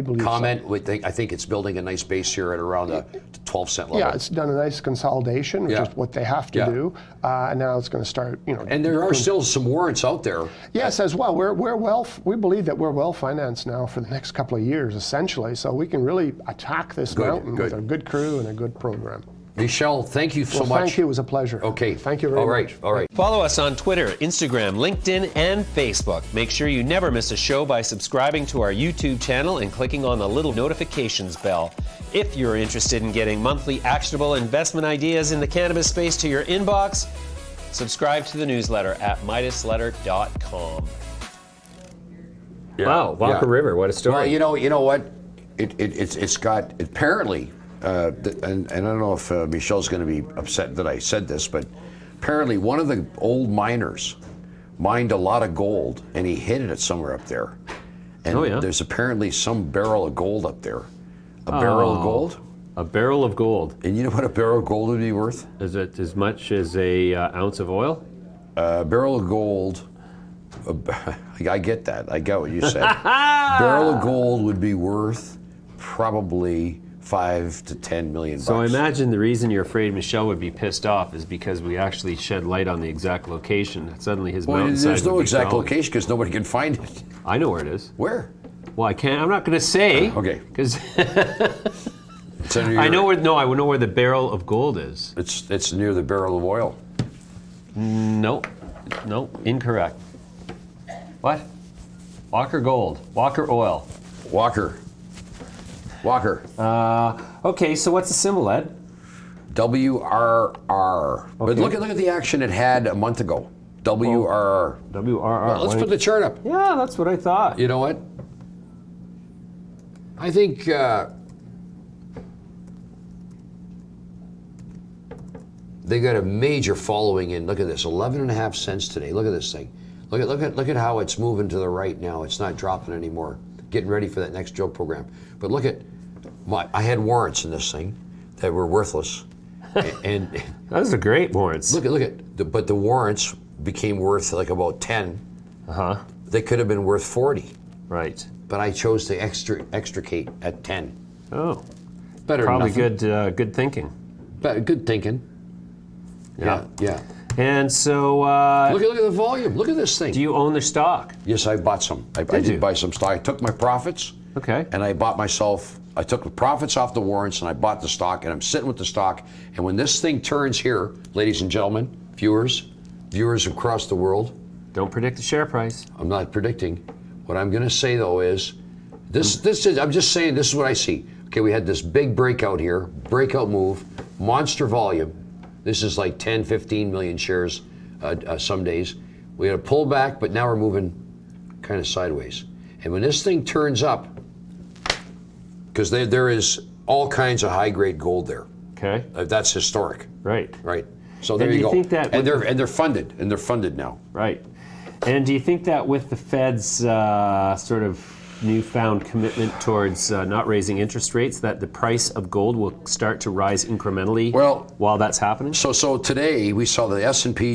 believe comment. So. I think it's building a nice base here at around the 12-cent level. Yeah, it's done a nice consolidation, which is what they have to do, and now it's going to start. And there are still some warrants out there. Yes, as well. We believe that we're well financed now for the next couple of years, essentially, so we can really attack this mountain with a good crew and a good program. Michel, thank you so much. Thank you. It was a pleasure. Okay. Thank you very much. All right. Follow us on Twitter, Instagram, LinkedIn, and Facebook. Make sure you never miss a show by subscribing to our YouTube channel and clicking on the little notifications bell. If you're interested in getting monthly actionable investment ideas in the cannabis space to your inbox, subscribe to the newsletter at MidasLetter.com. Wow, Walker River, what a story. Well, you know what? It's got apparently. And I don't know if Michel's going to be upset that I said this, but apparently one of the old miners mined a lot of gold, and he hid it somewhere up there. And there's apparently some barrel of gold up there. A barrel of gold? A barrel of gold. And you know what a barrel of gold would be worth? Is it as much as a ounce of oil? A barrel of gold. I get that. I get what you said. Barrel of gold would be worth probably $5 to $10 million. So I imagine the reason you're afraid Michel would be pissed off is because we actually shed light on the exact location. Suddenly his mountainside there's no would be exact found. location because nobody can find it. I know where it is. Where? Well, I can't. I'm not going to say. Okay. Because I know where. No, I know where the barrel of gold is. It's near the barrel of oil. No, incorrect. What? Walker Gold. Walker Oil. Walker. Okay, so what's the symbol, Ed? WRR. Okay. But look at the action it had a month ago. WRR. WRR. Well, let's put the chart up. Yeah, that's what I thought. You know what? I think they got a major following in. Look at this, 11.5 cents today. Look at this thing. Look at how it's moving to the right now. It's not dropping anymore. Getting ready for that next drill program. But look at I had warrants in this thing that were worthless, and those are great warrants. But the warrants became worth like about 10. They could have been worth 40. Right. But I chose to extricate at 10. Oh, better. Probably good thinking. Good thinking. Yeah. And so look at the volume. Look at this thing. Do you own the stock? Yes, I bought some. I did buy some stock. I took my profits. Okay. And I took the profits off the warrants and I bought the stock, and I'm sitting with the stock. And when this thing turns here, ladies and gentlemen, viewers across the world. Don't predict the share price. I'm not predicting. What I'm going to say though is, I'm just saying this is what I see. Okay, we had this big breakout here, breakout move, monster volume. This is like 10, 15 million shares some days. We had a pullback, but now we're moving kind of sideways. And when this thing turns up, because there is all kinds of high-grade gold there. Okay. That's historic. Right. So there you go. Think that and they're funded, and they're funded now. Right. And do you think that with the Fed's sort of newfound commitment towards not raising interest rates, that the price of gold will start to rise incrementally while that's happening? So today we saw the S&P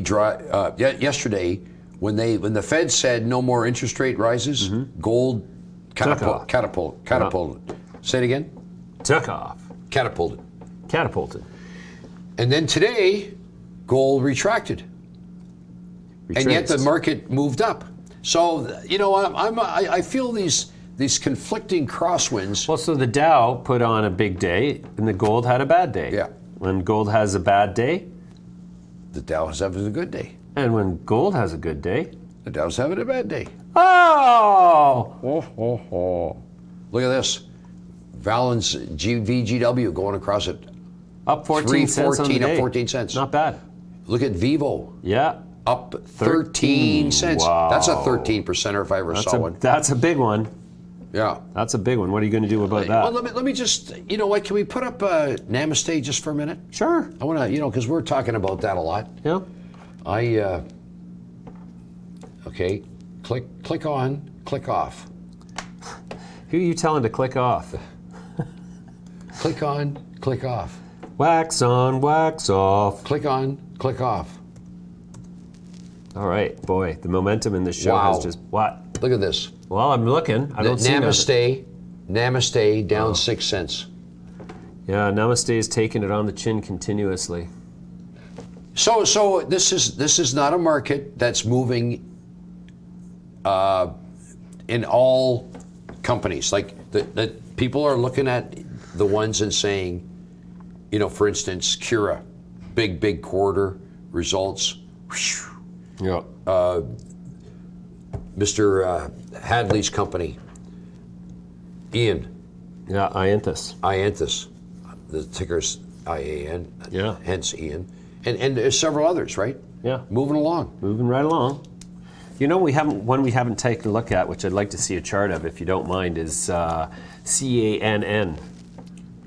yesterday when the Fed said no more interest rate rises, gold catapulted. Say it again. Took off. Catapulted. And then today, gold retracted. And yet the market moved up. So, I feel these conflicting crosswinds. Well, so the Dow put on a big day, and the gold had a bad day. Yeah. When gold has a bad day, the Dow is having a good day. And when gold has a good day, the Dow's having a bad day. Oh! Look at this. Valens VGW going across it. Up 14 cents on the day. Up 14 cents. Not bad. Look at Vivo. Yeah. Up 13 cents. Wow. That's a 13%er if I ever saw one. That's a big one. Yeah. That's a big one. What are you going to do about that? Well, let me just, you know what, can we put up Namaste just for a minute? Sure. I want to, because we're talking about that a lot. Yeah. Okay, click on, click off. Who are you telling to click off? Click on, click off. Wax on, wax off. Click on, click off. All right, boy, the momentum in this show has just, what? Look at this. Well, I'm looking. I don't see Namaste, Namaste down 6 cents. Yeah, Namaste is taking it on the chin continuously. So this is not a market that's moving in all companies. Like the people are looking at the ones and saying, for instance, CURA, big quarter results. Yeah. Mr. Hadley's company, Ian. Yeah, iAnthus. iAnthus. The ticker's IAN. Yeah. Hence Ian. And there's several others, right? Yeah. Moving along. Moving right along. We haven't taken a look at, which I'd like to see a chart of, if you don't mind, is CANN.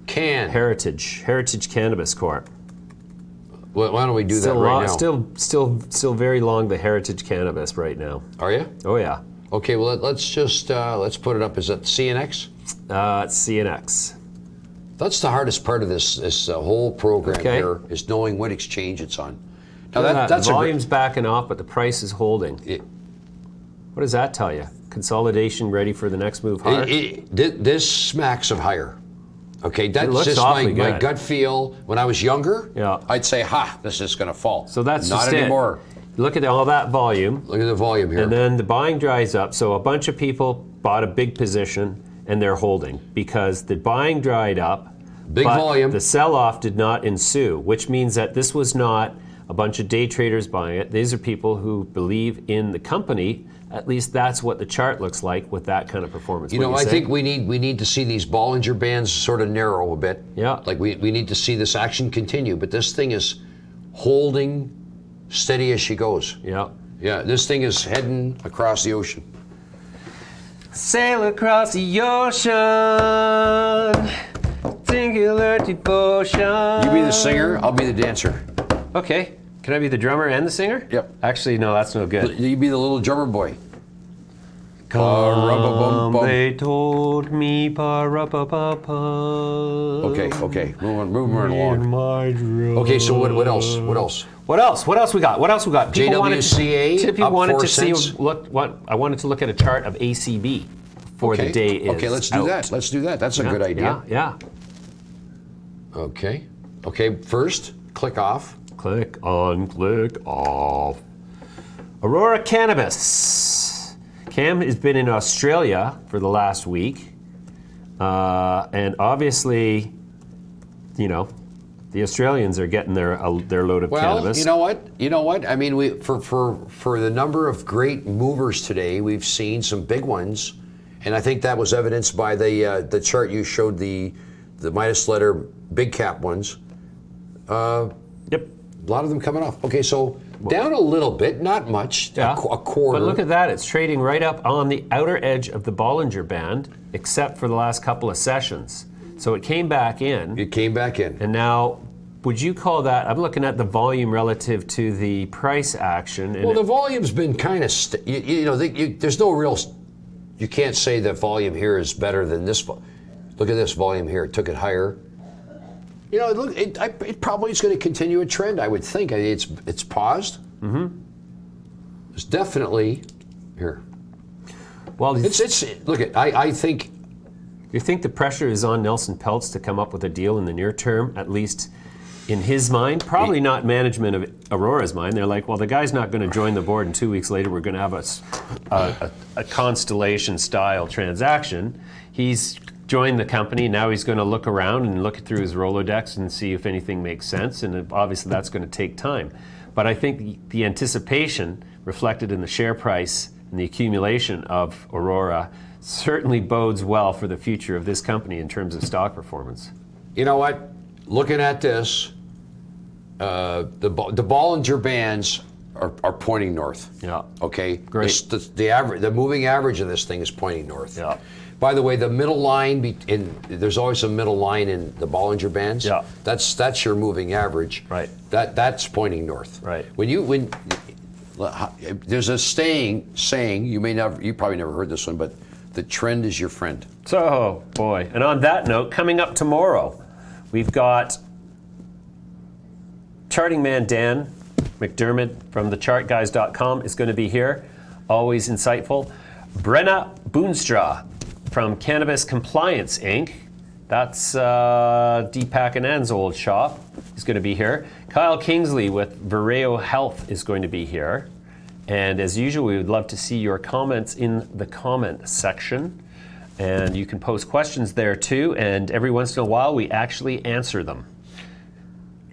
Heritage Cannabis Corp. Well, why don't we do that right now? Still very long the Heritage Cannabis right now. Are you? Oh yeah. Okay, well let's just let's put it up. Is that CNX? It's CNX. That's the hardest part of this whole program here, is knowing what exchange it's on. Now that's the volume's backing off, but the price is holding. What does that tell you? Consolidation ready for the next move higher? This smacks of higher. Okay, that's just my gut feel. When I was younger, I'd say, this is going to fall. So that's not just anymore. Look at all that volume. Look at the volume here. And then the buying dries up. So a bunch of people bought a big position and they're holding because the buying dried up. Big volume. The sell-off did not ensue, which means that this was not a bunch of day traders buying it. These are people who believe in the company. At least that's what the chart looks like with that kind of performance. I think we need to see these Bollinger Bands sort of narrow a bit. Yeah. Like we need to see this action continue, but this thing is holding steady as she goes. Yeah. Yeah, this thing is heading across the ocean. Sail across the ocean, singular devotion. You be the singer, I'll be the dancer. Okay. Can I be the drummer and the singer? Yep. Actually, no, that's no good. You be the little drummer boy. Come, they told me, pa-ra-pa-pa-pa. Okay. Moving right along. My drum. Okay, so what else? What else we got? JWCA up 4 cents. I wanted to look at a chart of ACB before the day is Okay, let's do that. That's a good idea. Yeah. Okay, first, click off. Click on, click off. Aurora Cannabis. Cam has been in Australia for the last week. And obviously, the Australians are getting their load of cannabis. Well, you know what? I mean, for the number of great movers today, we've seen some big ones. And I think that was evidenced by the chart you showed, the Midas Letter big cap ones. Yep. A lot of them coming off. Okay, so down a little bit, not much, a quarter. But look at that, it's trading right up on the outer edge of the Bollinger Band, except for the last couple of sessions. So it came back in. And now, would you call that, I'm looking at the volume relative to the price action. And the volume's been kind of, there's no real You can't say that volume here is better than this. Look at this volume here. It took it higher. You know, look, it probably is going to continue a trend, I would think. It's paused. Mm-hmm. It's definitely here. Well, look at. I think. You think the pressure is on Nelson Peltz to come up with a deal in the near term, at least in his mind? Probably not management of Aurora's mind. They're like, well, the guy's not going to join the board, and 2 weeks later we're going to have a Constellation-style transaction. He's joined the company. Now he's going to look around and look through his Rolodex and see if anything makes sense, and obviously that's going to take time. But I think the anticipation reflected in the share price and the accumulation of Aurora certainly bodes well for the future of this company in terms of stock performance. You know what? Looking at this, the Bollinger Bands are pointing north. Yeah. Okay. Great. The moving average of this thing is pointing north. Yeah. By the way, the middle line there's always a middle line in the Bollinger Bands. Yeah. That's your moving average. Right. That's pointing north. Right. When there's a saying you probably never heard this one, but the trend is your friend. So, boy. And on that note, coming up tomorrow, we've got charting man Dan McDermott from thechartguys.com is going to be here. Always insightful. Brenna Boonstra from Cannabis Compliance Inc. That's Deepak Anand's old shop. He's going to be here. Kyle Kingsley with Vireo Health is going to be here. And as usual, we would love to see your comments in the comment section. And you can post questions there too. And every once in a while, we actually answer them.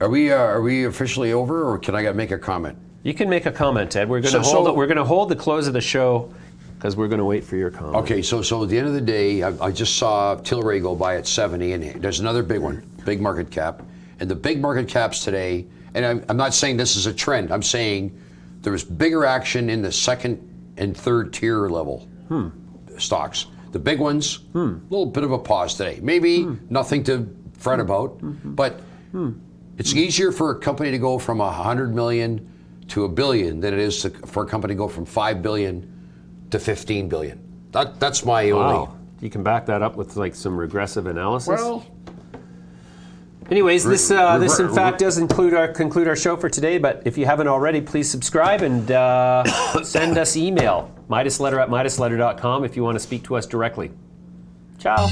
Are we officially over, or can I make a comment? You can make a comment, Ed. We're going to hold the close of the show because we're going to wait for your comment. Okay, so at the end of the day, I just saw Tilray go by at 70, and there's another big one, big market cap. And the big market caps today, and I'm not saying this is a trend, I'm saying there was bigger action in the second and third tier level stocks. The big ones, a little bit of a pause today. Maybe nothing to fret about, but it's easier for a company to go from 100 million to $1 billion than it is for a company to go from 5 billion to 15 billion. That's my only. You can back that up with like some regressive analysis. Well. Anyways, this in fact does conclude our show for today. But if you haven't already, please subscribe and send us email, Midas Letter at MidasLetter.com if you want to speak to us directly. Ciao.